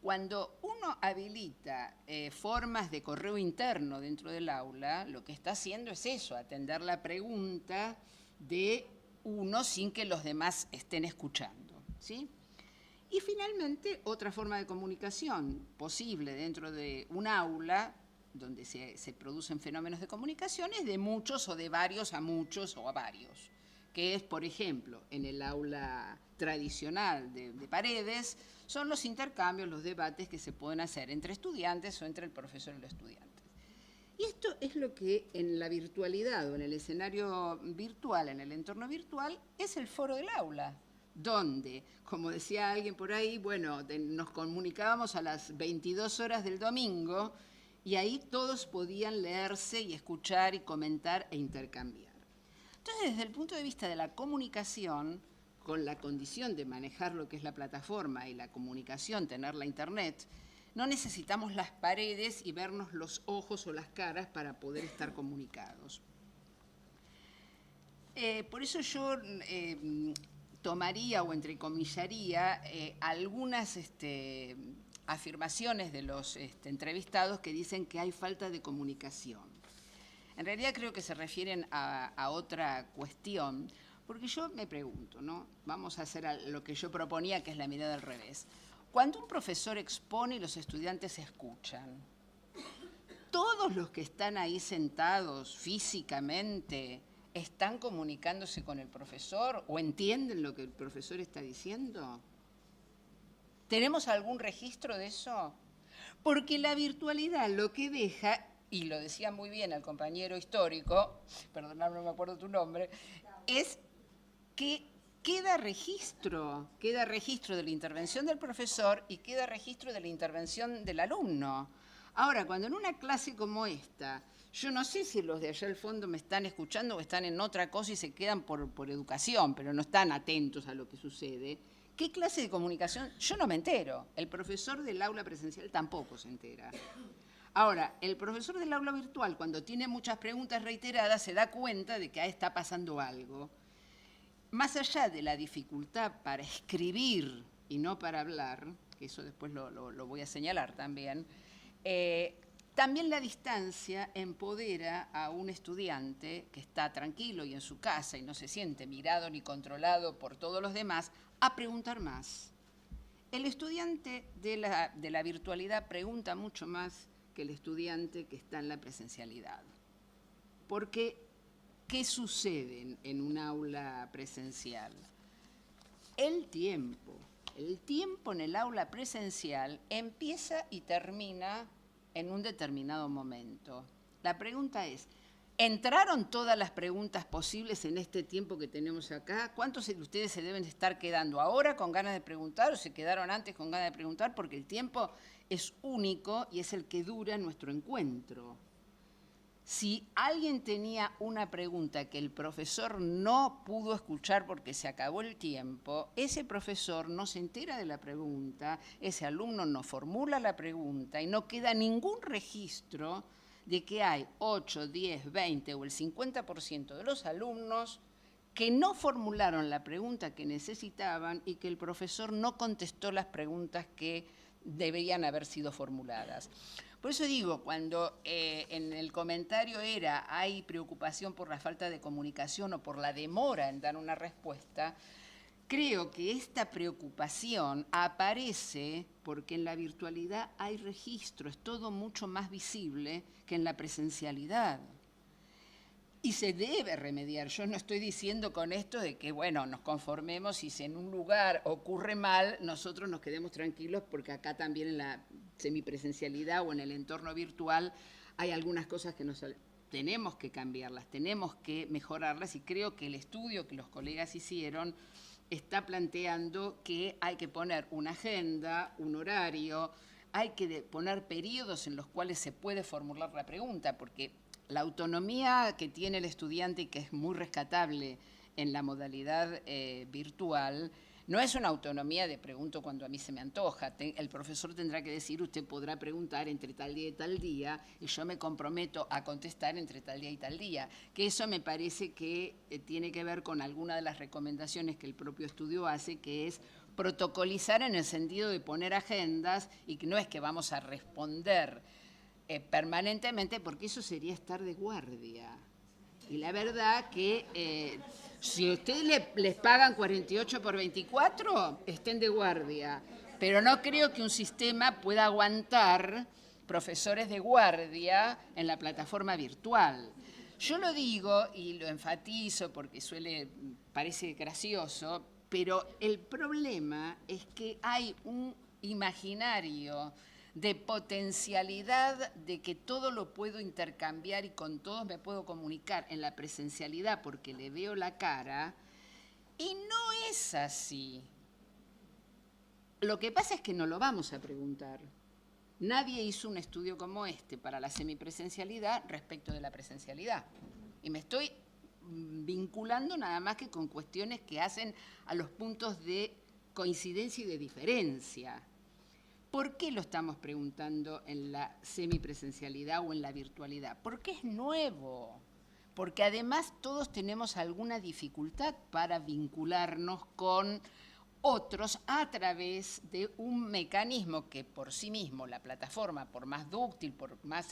S8: cuando uno habilita formas de correo interno dentro del aula, lo que está haciendo es eso, atender la pregunta de uno sin que los demás estén escuchando, ¿sí? Y finalmente, otra forma de comunicación posible dentro de un aula donde se producen fenómenos de comunicación es de muchos o de varios a muchos o a varios, que es, por ejemplo, en el aula tradicional de Paredes, son los intercambios, los debates que se pueden hacer entre estudiantes o entre el profesor y los estudiantes. Y esto es lo que en la virtualidad o en el escenario virtual, en el entorno virtual, es el foro del aula, donde, como decía alguien por ahí, bueno, nos comunicábamos a las 22 horas del domingo y ahí todos podían leerse y escuchar y comentar e intercambiar. Entonces, desde el punto de vista de la comunicación, con la condición de manejar lo que es la plataforma y la comunicación, tener la internet, no necesitamos las paredes y vernos los ojos o las caras para poder estar comunicados. Por eso yo tomaría o entrecomillaría algunas afirmaciones de los entrevistados que dicen que hay falta de comunicación. En realidad creo que se refieren a otra cuestión, porque yo me pregunto, ¿no? Vamos a hacer lo que yo proponía, que es la mirada al revés. Cuando un profesor expone y los estudiantes escuchan, ¿todos los que están ahí sentados físicamente están comunicándose con el profesor o entienden lo que el profesor está diciendo? ¿Tenemos algún registro de eso? Porque la virtualidad lo que deja, y lo decía muy bien el compañero histórico, perdóname, no me acuerdo tu nombre, es que queda registro de la intervención del profesor y queda registro de la intervención del alumno. Ahora, cuando en una clase como esta, yo no sé si los de allá al fondo me están escuchando o están en otra cosa y se quedan por educación, pero no están atentos a lo que sucede, ¿qué clase de comunicación? Yo no me entero. El profesor del aula presencial tampoco se entera. Ahora, el profesor del aula virtual, cuando tiene muchas preguntas reiteradas, se da cuenta de que ahí está pasando algo. Más allá de la dificultad para escribir y no para hablar, que eso después lo voy a señalar también, también la distancia empodera a un estudiante que está tranquilo y en su casa y no se siente mirado ni controlado por todos los demás, a preguntar más. El estudiante de la virtualidad pregunta mucho más que el estudiante que está en la presencialidad. Porque, ¿qué sucede en un aula presencial? El tiempo en el aula presencial empieza y termina en un determinado momento. La pregunta es, ¿entraron todas las preguntas posibles en este tiempo que tenemos acá? ¿Cuántos de ustedes se deben estar quedando ahora con ganas de preguntar o se quedaron antes con ganas de preguntar? Porque el tiempo es único y es el que dura nuestro encuentro. Si alguien tenía una pregunta que el profesor no pudo escuchar porque se acabó el tiempo, ese profesor no se entera de la pregunta, ese alumno no formula la pregunta y no queda ningún registro de que hay 8, 10, 20 o el 50% de los alumnos que no formularon la pregunta que necesitaban y que el profesor no contestó las preguntas que deberían haber sido formuladas. Por eso digo, cuando en el comentario hay preocupación por la falta de comunicación o por la demora en dar una respuesta, creo que esta preocupación aparece porque en la virtualidad hay registro, es todo mucho más visible que en la presencialidad. Y se debe remediar. Yo no estoy diciendo con esto de que, bueno, nos conformemos y si en un lugar ocurre mal, nosotros nos quedemos tranquilos porque acá también en la semipresencialidad o en el entorno virtual hay algunas cosas que tenemos que cambiarlas, tenemos que mejorarlas y creo que el estudio que los colegas hicieron está planteando que hay que poner una agenda, un horario, hay que poner periodos en los cuales se puede formular la pregunta, porque la autonomía que tiene el estudiante y que es muy rescatable en la modalidad virtual, no es una autonomía de pregunto cuando a mí se me antoja. El profesor tendrá que decir, usted podrá preguntar entre tal día y tal día, y yo me comprometo a contestar entre tal día y tal día. Que eso me parece que tiene que ver con alguna de las recomendaciones que el propio estudio hace, que es protocolizar en el sentido de poner agendas y que no es que vamos a responder permanentemente, porque eso sería estar de guardia. Y la verdad que Si ustedes les pagan 48 por 24, estén de guardia. Pero no creo que un sistema pueda aguantar profesores de guardia en la plataforma virtual. Yo lo digo y lo enfatizo porque parece gracioso, pero el problema es que hay un imaginario de potencialidad de que todo lo puedo intercambiar y con todos me puedo comunicar en la presencialidad porque le veo la cara, y no es así. Lo que pasa es que no lo vamos a preguntar. Nadie hizo un estudio como este para la semipresencialidad respecto de la presencialidad. Y me estoy vinculando nada más que con cuestiones que hacen a los puntos de coincidencia y de diferencia. ¿Por qué lo estamos preguntando en la semipresencialidad o en la virtualidad? Porque es nuevo. Porque además todos tenemos alguna dificultad para vincularnos con otros a través de un mecanismo que por sí mismo la plataforma, por más dúctil, por más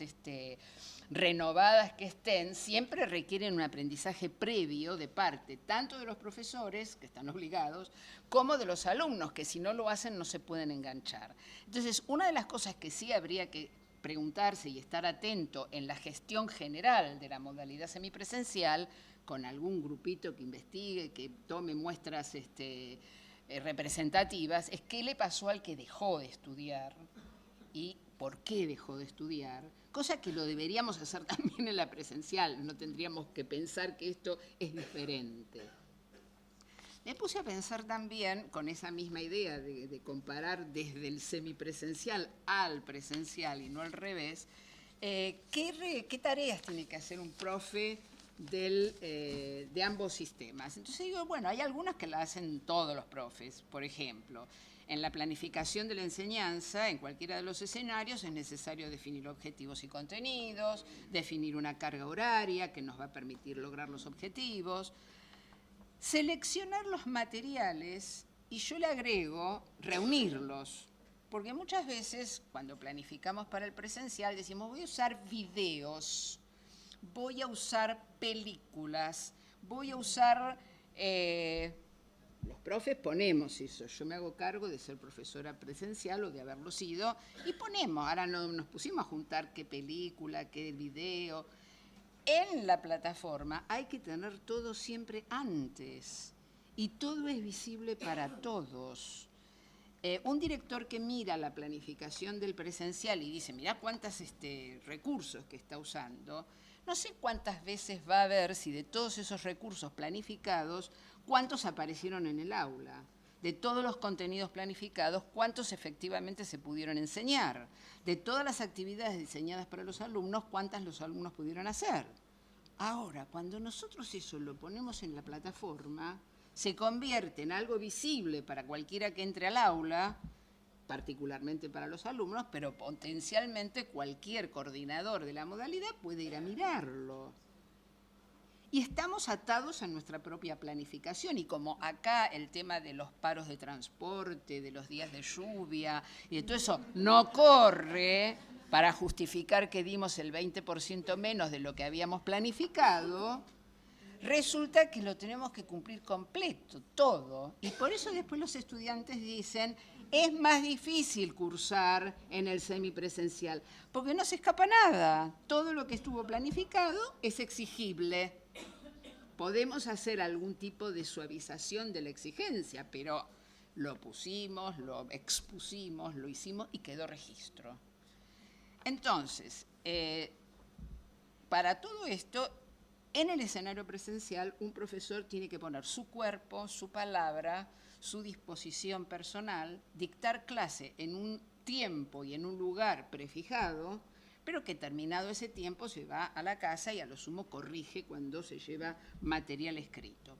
S8: renovadas que estén, siempre requieren un aprendizaje previo de parte tanto de los profesores, que están obligados, como de los alumnos, que si no lo hacen no se pueden enganchar. Entonces, una de las cosas que sí habría que preguntarse y estar atento en la gestión general de la modalidad semipresencial, con algún grupito que investigue, que tome muestras representativas, es qué le pasó al que dejó de estudiar y por qué dejó de estudiar, cosa que lo deberíamos hacer también en la presencial, no tendríamos que pensar que esto es diferente. Me puse a pensar también, con esa misma idea de comparar desde el semipresencial al presencial y no al revés, qué tareas tiene que hacer un profe de ambos sistemas. Entonces digo, bueno, hay algunas que las hacen todos los profes. Por ejemplo, en la planificación de la enseñanza, en cualquiera de los escenarios, es necesario definir objetivos y contenidos, definir una carga horaria que nos va a permitir lograr los objetivos, seleccionar los materiales y yo le agrego reunirlos. Porque muchas veces cuando planificamos para el presencial decimos voy a usar videos, voy a usar películas, voy a usar... los profes ponemos eso, yo me hago cargo de ser profesora presencial o de haberlo sido, y ponemos, ahora no nos pusimos a juntar qué película, qué video. En la plataforma hay que tener todo siempre antes, y todo es visible para todos. Un director que mira la planificación del presencial y dice, mirá cuántos recursos que está usando, no sé cuántas veces va a ver si de todos esos recursos planificados, cuántos aparecieron en el aula. De todos los contenidos planificados, cuántos efectivamente se pudieron enseñar. De todas las actividades diseñadas para los alumnos, cuántas los alumnos pudieron hacer. Ahora, cuando nosotros eso lo ponemos en la plataforma, se convierte en algo visible para cualquiera que entre al aula, particularmente para los alumnos, pero potencialmente cualquier coordinador de la modalidad puede ir a mirarlo. Y estamos atados a nuestra propia planificación, y como acá el tema de los paros de transporte, de los días de lluvia y de todo eso no corre para justificar que dimos el 20% menos de lo que habíamos planificado, resulta que lo tenemos que cumplir completo, todo. Y por eso después los estudiantes dicen, es más difícil cursar en el semipresencial, porque no se escapa nada. Todo lo que estuvo planificado es exigible. Podemos hacer algún tipo de suavización de la exigencia, pero lo pusimos, lo expusimos, lo hicimos y quedó registro. Entonces, para todo esto, en el escenario presencial, un profesor tiene que poner su cuerpo, su palabra, su disposición personal, dictar clase en un tiempo y en un lugar prefijado, pero que terminado ese tiempo se va a la casa y a lo sumo corrige cuando se lleva material escrito.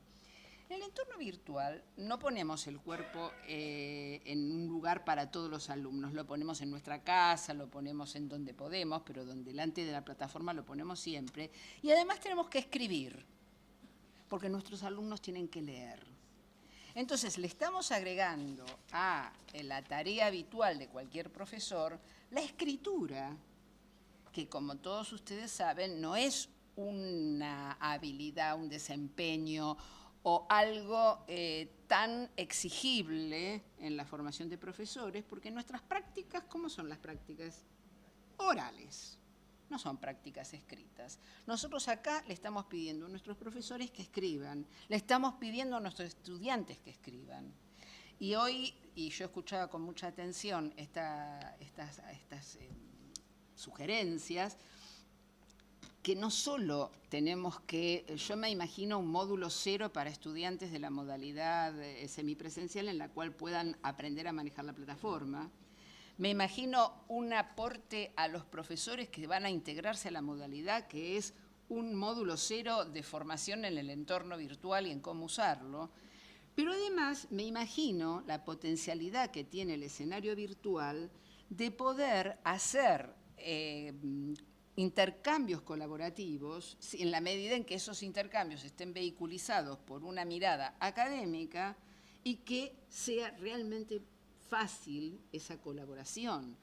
S8: En el entorno virtual no ponemos el cuerpo en un lugar para todos los alumnos, lo ponemos en nuestra casa, lo ponemos en donde podemos, pero donde delante de la plataforma lo ponemos siempre, y además tenemos que escribir, porque nuestros alumnos tienen que leer. Entonces le estamos agregando a la tarea habitual de cualquier profesor la escritura, que como todos ustedes saben no es una habilidad, un desempeño o algo tan exigible en la formación de profesores, porque nuestras prácticas, ¿cómo son las prácticas? Orales, no son prácticas escritas. Nosotros acá le estamos pidiendo a nuestros profesores que escriban, le estamos pidiendo a nuestros estudiantes que escriban. Y hoy, y yo escuchaba con mucha atención estas sugerencias, que no solo tenemos que, yo me imagino un módulo 0 para estudiantes de la modalidad semipresencial en la cual puedan aprender a manejar la plataforma. Me imagino un aporte a los profesores que van a integrarse a la modalidad, que es un módulo 0 de formación en el entorno virtual y en cómo usarlo. Pero además me imagino la potencialidad que tiene el escenario virtual de poder hacer intercambios colaborativos, en la medida en que esos intercambios estén vehiculizados por una mirada académica y que sea realmente fácil esa colaboración.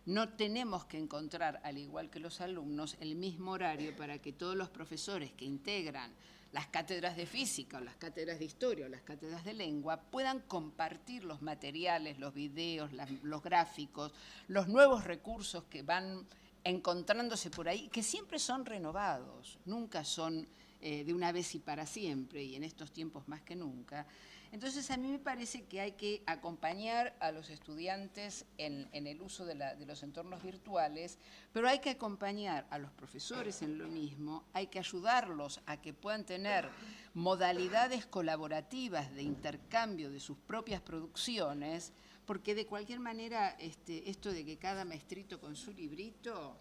S8: No tenemos que encontrar, al igual que los alumnos, el mismo horario para que todos los profesores que integran las cátedras de física o las cátedras de historia o las cátedras de lengua puedan compartir los materiales, los videos, los gráficos, los nuevos recursos que van encontrándose por ahí, que siempre son renovados, nunca son de una vez y para siempre, y en estos tiempos más que nunca. Entonces, a mí me parece que hay que acompañar a los estudiantes en el uso de los entornos virtuales, pero hay que acompañar a los profesores en lo mismo, hay que ayudarlos a que puedan tener modalidades colaborativas de intercambio de sus propias producciones, porque de cualquier manera esto de que cada maestrito con su librito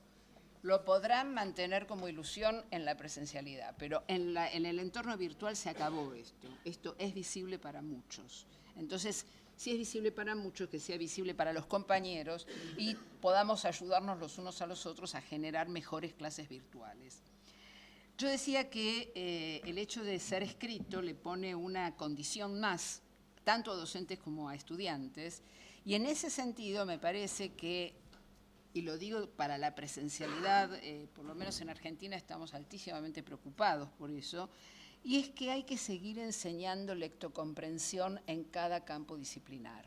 S8: lo podrán mantener como ilusión en la presencialidad, pero en el entorno virtual se acabó esto. Esto es visible para muchos. Entonces, si es visible para muchos, que sea visible para los compañeros y podamos ayudarnos los unos a los otros a generar mejores clases virtuales. Yo decía que el hecho de ser escrito le pone una condición más, tanto a docentes como a estudiantes, y en ese sentido me parece que, y lo digo para la presencialidad, por lo menos en Argentina estamos altísimamente preocupados por eso, y es que hay que seguir enseñando lectocomprensión en cada campo disciplinar.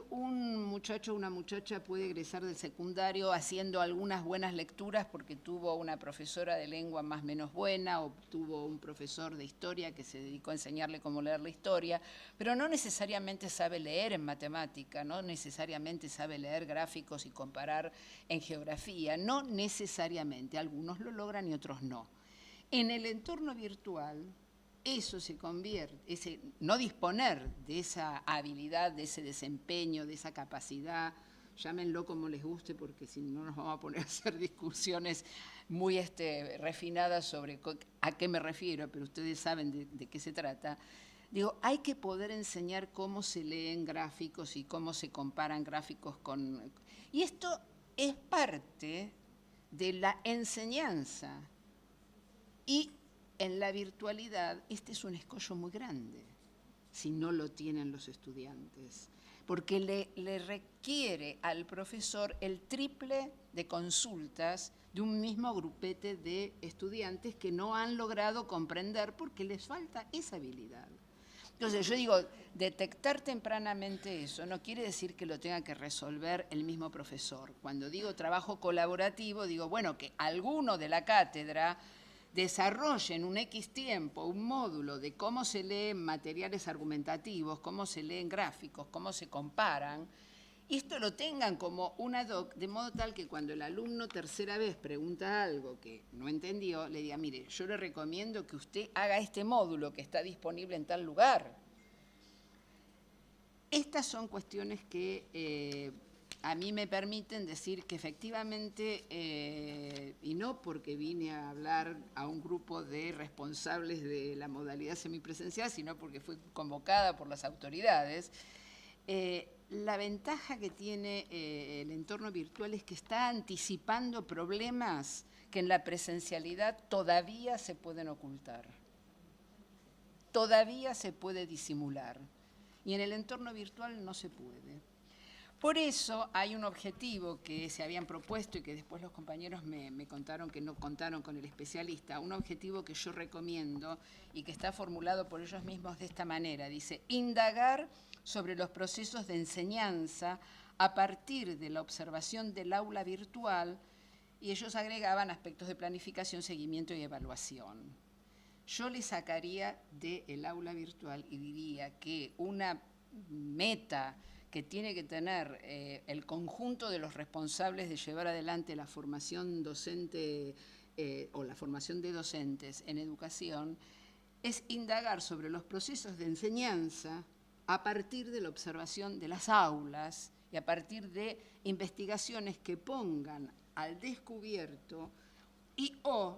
S8: Un muchacho o una muchacha puede egresar del secundario haciendo algunas buenas lecturas porque tuvo una profesora de lengua más o menos buena o tuvo un profesor de historia que se dedicó a enseñarle cómo leer la historia, pero no necesariamente sabe leer en matemática, no necesariamente sabe leer gráficos y comparar en geografía, no necesariamente, algunos lo logran y otros no. En el entorno virtual, eso se convierte, ese no disponer de esa habilidad, de ese desempeño, de esa capacidad, llámenlo como les guste, porque si no nos vamos a poner a hacer discusiones muy refinadas sobre a qué me refiero, pero ustedes saben de qué se trata. Digo, hay que poder enseñar cómo se leen gráficos y cómo se comparan gráficos con... Y esto es parte de la enseñanza. Y en la virtualidad, este es un escollo muy grande, si no lo tienen los estudiantes, porque le requiere al profesor el triple de consultas de un mismo grupete de estudiantes que no han logrado comprender porque les falta esa habilidad. Entonces, yo digo, detectar tempranamente eso no quiere decir que lo tenga que resolver el mismo profesor. Cuando digo trabajo colaborativo, digo, bueno, que alguno de la cátedra desarrolle en un X tiempo un módulo de cómo se leen materiales argumentativos, cómo se leen gráficos, cómo se comparan, y esto lo tengan como un ad hoc, de modo tal que cuando el alumno tercera vez pregunta algo que no entendió, le diga, mire, yo le recomiendo que usted haga este módulo que está disponible en tal lugar. Estas son cuestiones que a mí me permiten decir que efectivamente, y no porque vine a hablar a un grupo de responsables de la modalidad semipresencial, sino porque fui convocada por las autoridades, la ventaja que tiene el entorno virtual es que está anticipando problemas que en la presencialidad todavía se pueden ocultar, todavía se puede disimular, y en el entorno virtual no se puede. Por eso hay un objetivo que se habían propuesto y que después los compañeros me contaron que no contaron con el especialista, un objetivo que yo recomiendo y que está formulado por ellos mismos de esta manera. Dice, indagar sobre los procesos de enseñanza a partir de la observación del aula virtual, y ellos agregaban aspectos de planificación, seguimiento y evaluación. Yo le sacaría del aula virtual y diría que una meta que tiene que tener el conjunto de los responsables de llevar adelante la formación docente o la formación de docentes en educación, es indagar sobre los procesos de enseñanza a partir de la observación de las aulas y a partir de investigaciones que pongan al descubierto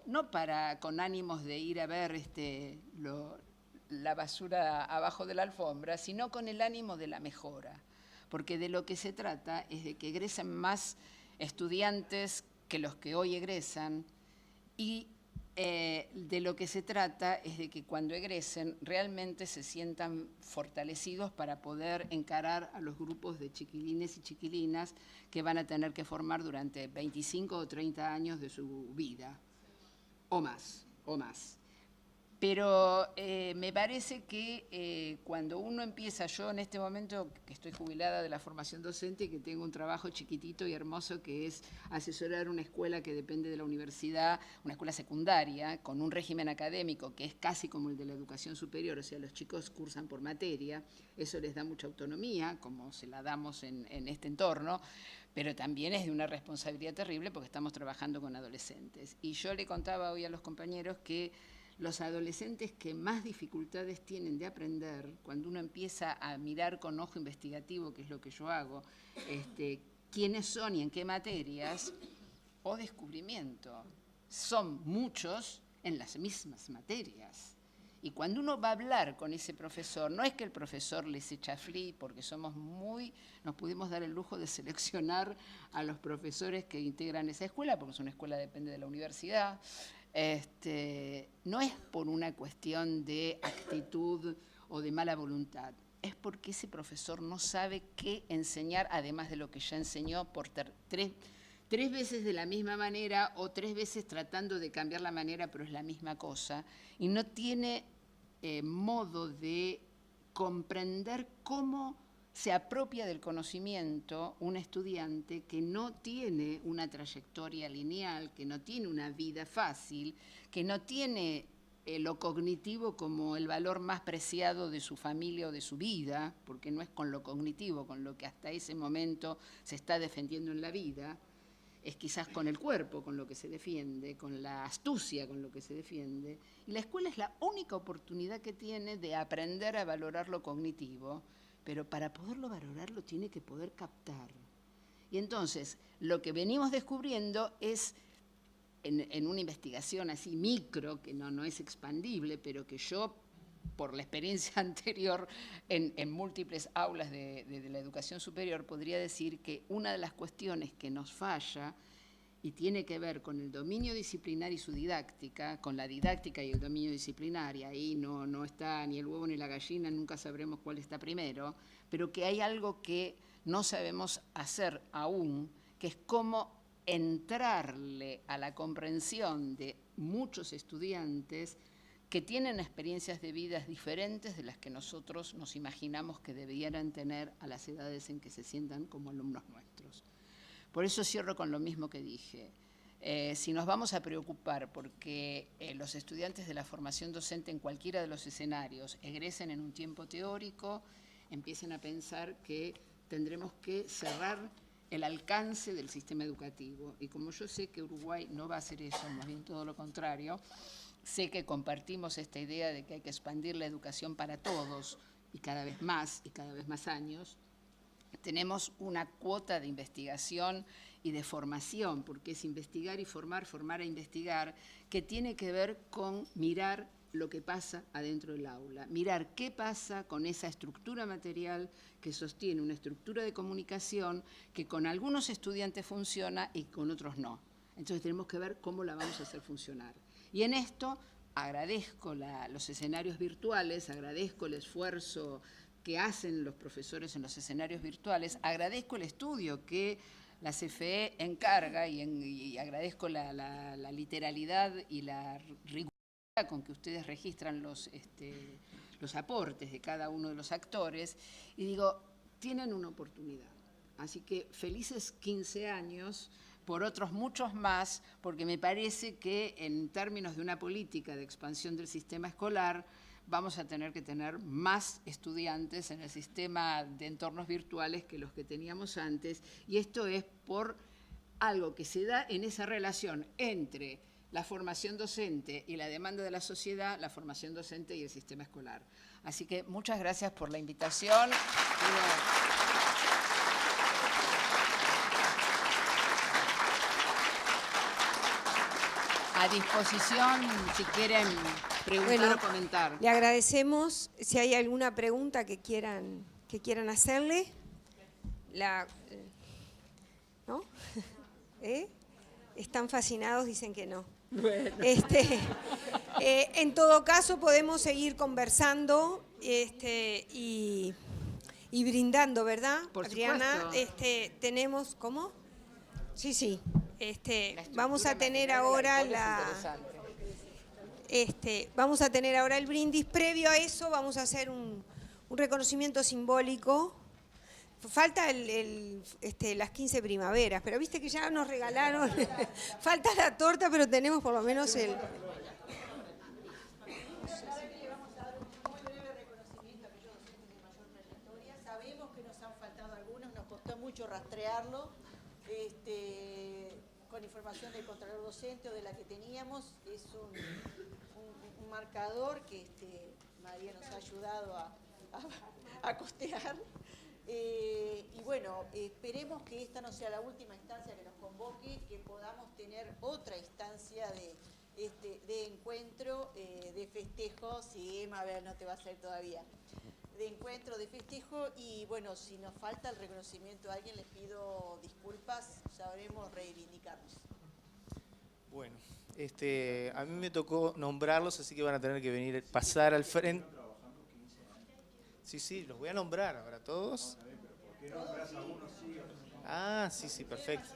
S8: no con ánimos de ir a ver la basura abajo de la alfombra, sino con el ánimo de la mejora. Porque de lo que se trata es de que egresen más estudiantes que los que hoy egresan y de lo que se trata es de que cuando egresen realmente se sientan fortalecidos para poder encarar a los grupos de chiquilines y chiquilinas que van a tener que formar durante 25 o 30 años de su vida, o más. Pero me parece que cuando uno empieza, yo en este momento que estoy jubilada de la formación docente y que tengo un trabajo chiquitito y hermoso que es asesorar una escuela que depende de la universidad, una escuela secundaria, con un régimen académico que es casi como el de la educación superior, o sea, los chicos cursan por materia, eso les da mucha autonomía, como se la damos en este entorno, pero también es de una responsabilidad terrible porque estamos trabajando con adolescentes. Y yo le contaba hoy a los compañeros que los adolescentes que más dificultades tienen de aprender, cuando uno empieza a mirar con ojo investigativo, que es lo que yo hago, quiénes son y en qué materias, o descubrimiento, son muchos en las mismas materias. Y cuando uno va a hablar con ese profesor, no es que el profesor les echa fli, porque nos pudimos dar el lujo de seleccionar a los profesores que integran esa escuela, porque es una escuela que depende de la universidad. No es por una cuestión de actitud o de mala voluntad, es porque ese profesor no sabe qué enseñar, además de lo que ya enseñó por tres veces de la misma manera o 3 veces tratando de cambiar la manera, pero es la misma cosa, y no tiene modo de comprender cómo se apropia del conocimiento un estudiante que no tiene una trayectoria lineal, que no tiene una vida fácil, que no tiene lo cognitivo como el valor más preciado de su familia o de su vida, porque no es con lo cognitivo, con lo que hasta ese momento se está defendiendo en la vida, es quizás con el cuerpo con lo que se defiende, con la astucia con lo que se defiende. Y la escuela es la única oportunidad que tiene de aprender a valorar lo cognitivo, pero para poderlo valorar lo tiene que poder captar. Y entonces, lo que venimos descubriendo es, en una investigación así micro, que no es expandible, pero que yo, por la experiencia anterior en múltiples aulas de la educación superior, podría decir que una de las cuestiones que nos falla y tiene que ver con el dominio disciplinar y su didáctica, con la didáctica y el dominio disciplinar, y ahí no está ni el huevo ni la gallina, nunca sabremos cuál está primero, pero que hay algo que no sabemos hacer aún, que es cómo entrarle a la comprensión de muchos estudiantes que tienen experiencias de vidas diferentes de las que nosotros nos imaginamos que debieran tener a las edades en que se sientan como alumnos nuestros. Por eso cierro con lo mismo que dije. Si nos vamos a preocupar porque los estudiantes de la formación docente en cualquiera de los escenarios egresen en un tiempo teórico, empiecen a pensar que tendremos que cerrar el alcance del sistema educativo. Y como yo sé que Uruguay no va a hacer eso, más bien todo lo contrario, sé que compartimos esta idea de que hay que expandir la educación para todos y cada vez más años. Tenemos una cuota de investigación y de formación, porque es investigar y formar, formar e investigar, que tiene que ver con mirar lo que pasa adentro del aula, mirar qué pasa con esa estructura material que sostiene una estructura de comunicación que con algunos estudiantes funciona y con otros no. Entonces tenemos que ver cómo la vamos a hacer funcionar. Y en esto agradezco los escenarios virtuales, agradezco el esfuerzo que hacen los profesores en los escenarios virtuales. Agradezco el estudio que la CFE encarga y agradezco la literalidad y la rigurosidad con que ustedes registran los aportes de cada uno de los actores. Y digo, tienen una oportunidad. Así que felices 15 años, por otros muchos más, porque me parece que en términos de una política de expansión del sistema escolar, vamos a tener que tener más estudiantes en el sistema de entornos virtuales que los que teníamos antes, y esto es por algo que se da en esa relación entre la formación docente y la demanda de la sociedad, la formación docente y el sistema escolar. Así que muchas gracias por la invitación. A disposición si quieren preguntar o comentar.
S3: Le agradecemos. Si hay alguna pregunta que quieran hacerle. ¿No? Están fascinados, dicen que no.
S8: Bueno.
S3: En todo caso, podemos seguir conversando y brindando, ¿verdad,
S8: Por
S3: Adriana?
S8: supuesto.
S3: Tenemos, ¿cómo? Sí. Vamos a tener ahora vamos a tener ahora el brindis. Previo a eso vamos a hacer un reconocimiento simbólico. Falta las 15 primaveras, pero viste que ya nos regalaron. Falta la torta, pero tenemos por lo menos el...
S4: Sabemos que nos han faltado algunos, nos costó mucho rastrearlo, con información del Contralor Docente o de la que teníamos. Es un marcador que María nos ha ayudado a costear. Y bueno, esperemos que esta no sea la última instancia que nos convoque, que podamos tener otra instancia de encuentro, de festejo. Sí, Mabel, no te va a hacer todavía. De encuentro, de festejo, y bueno, si nos falta el reconocimiento a alguien, les pido disculpas, sabremos reivindicarnos.
S5: Bueno, a mí me tocó nombrarlos, así que van a tener que venir, pasar al frente. Sí, los voy a nombrar ahora todos. Ah, sí, perfecto.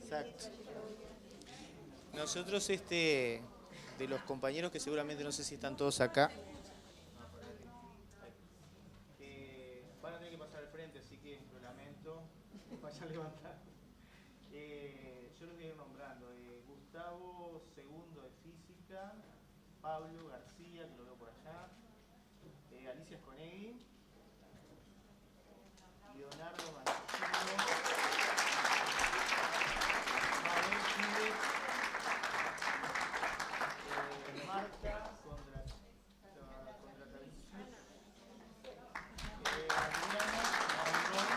S5: Exacto. Nosotros, de los compañeros que seguramente no sé si están todos acá, van a tener que pasar al frente, así que lo lamento, vayan a levantar. Yo los voy a ir nombrando. Gustavo II de Física, Pablo García, que lo veo por allá, Alicia Sconegui, Leonardo Mancino, Mabel Pires, Marta Condratavicius, Adriana Marrón,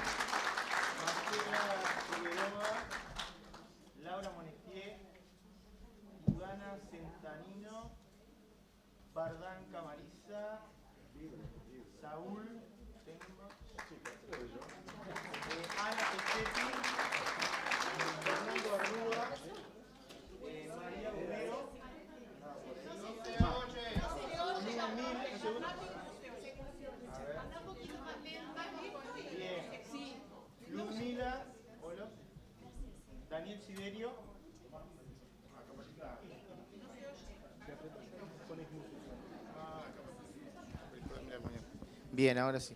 S5: Marcela Figueroa, Laura Monestier, Ivana Centanino, Bardán Camariza, Saúl, Ana Pechetti, Fernando Arrúa, María Gomero, Ludmila, hola, Daniel Siderio, bien, ahora sí.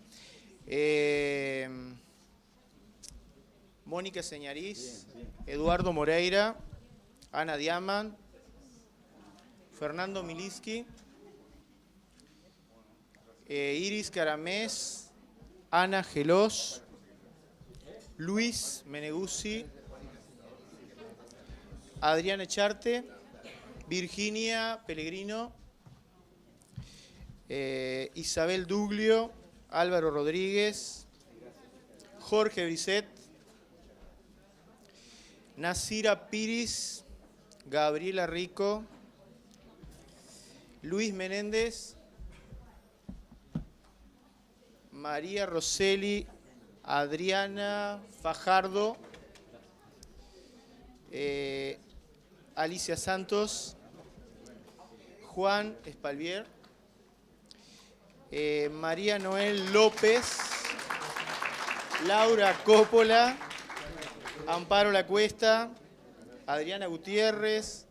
S5: Mónica Señariz, Eduardo Moreira, Ana Diamant, Fernando Miliski, Iris Caramés, Ana Gelós, Luis Meneguzzi, Adrián Echarte, Virginia Pellegrino, Isabel Duglio, Álvaro Rodríguez, Jorge Brisset, Nasira Piris, Gabriela Rico, Luis Menéndez, María Rosselli, Adriana Fajardo, Alicia Santos, Juan Espalvier, María Noel López, Laura Coppola, Amparo La Cuesta, Adriana Gutiérrez,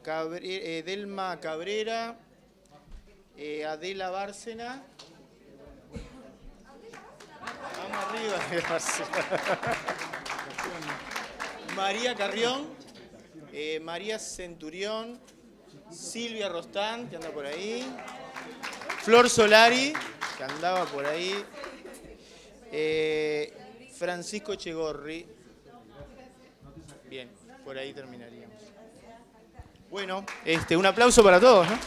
S5: Delma Cabrera, Adela Bárcena. Vamos arriba, María Carrión, María Centurión, Silvia Rostán, que anda por ahí, Flor Solari, que andaba por ahí, Francisco Echegorri. Bien, por ahí terminaríamos. Bueno, un aplauso para todos, ¿no?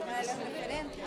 S9: Una de los referentes.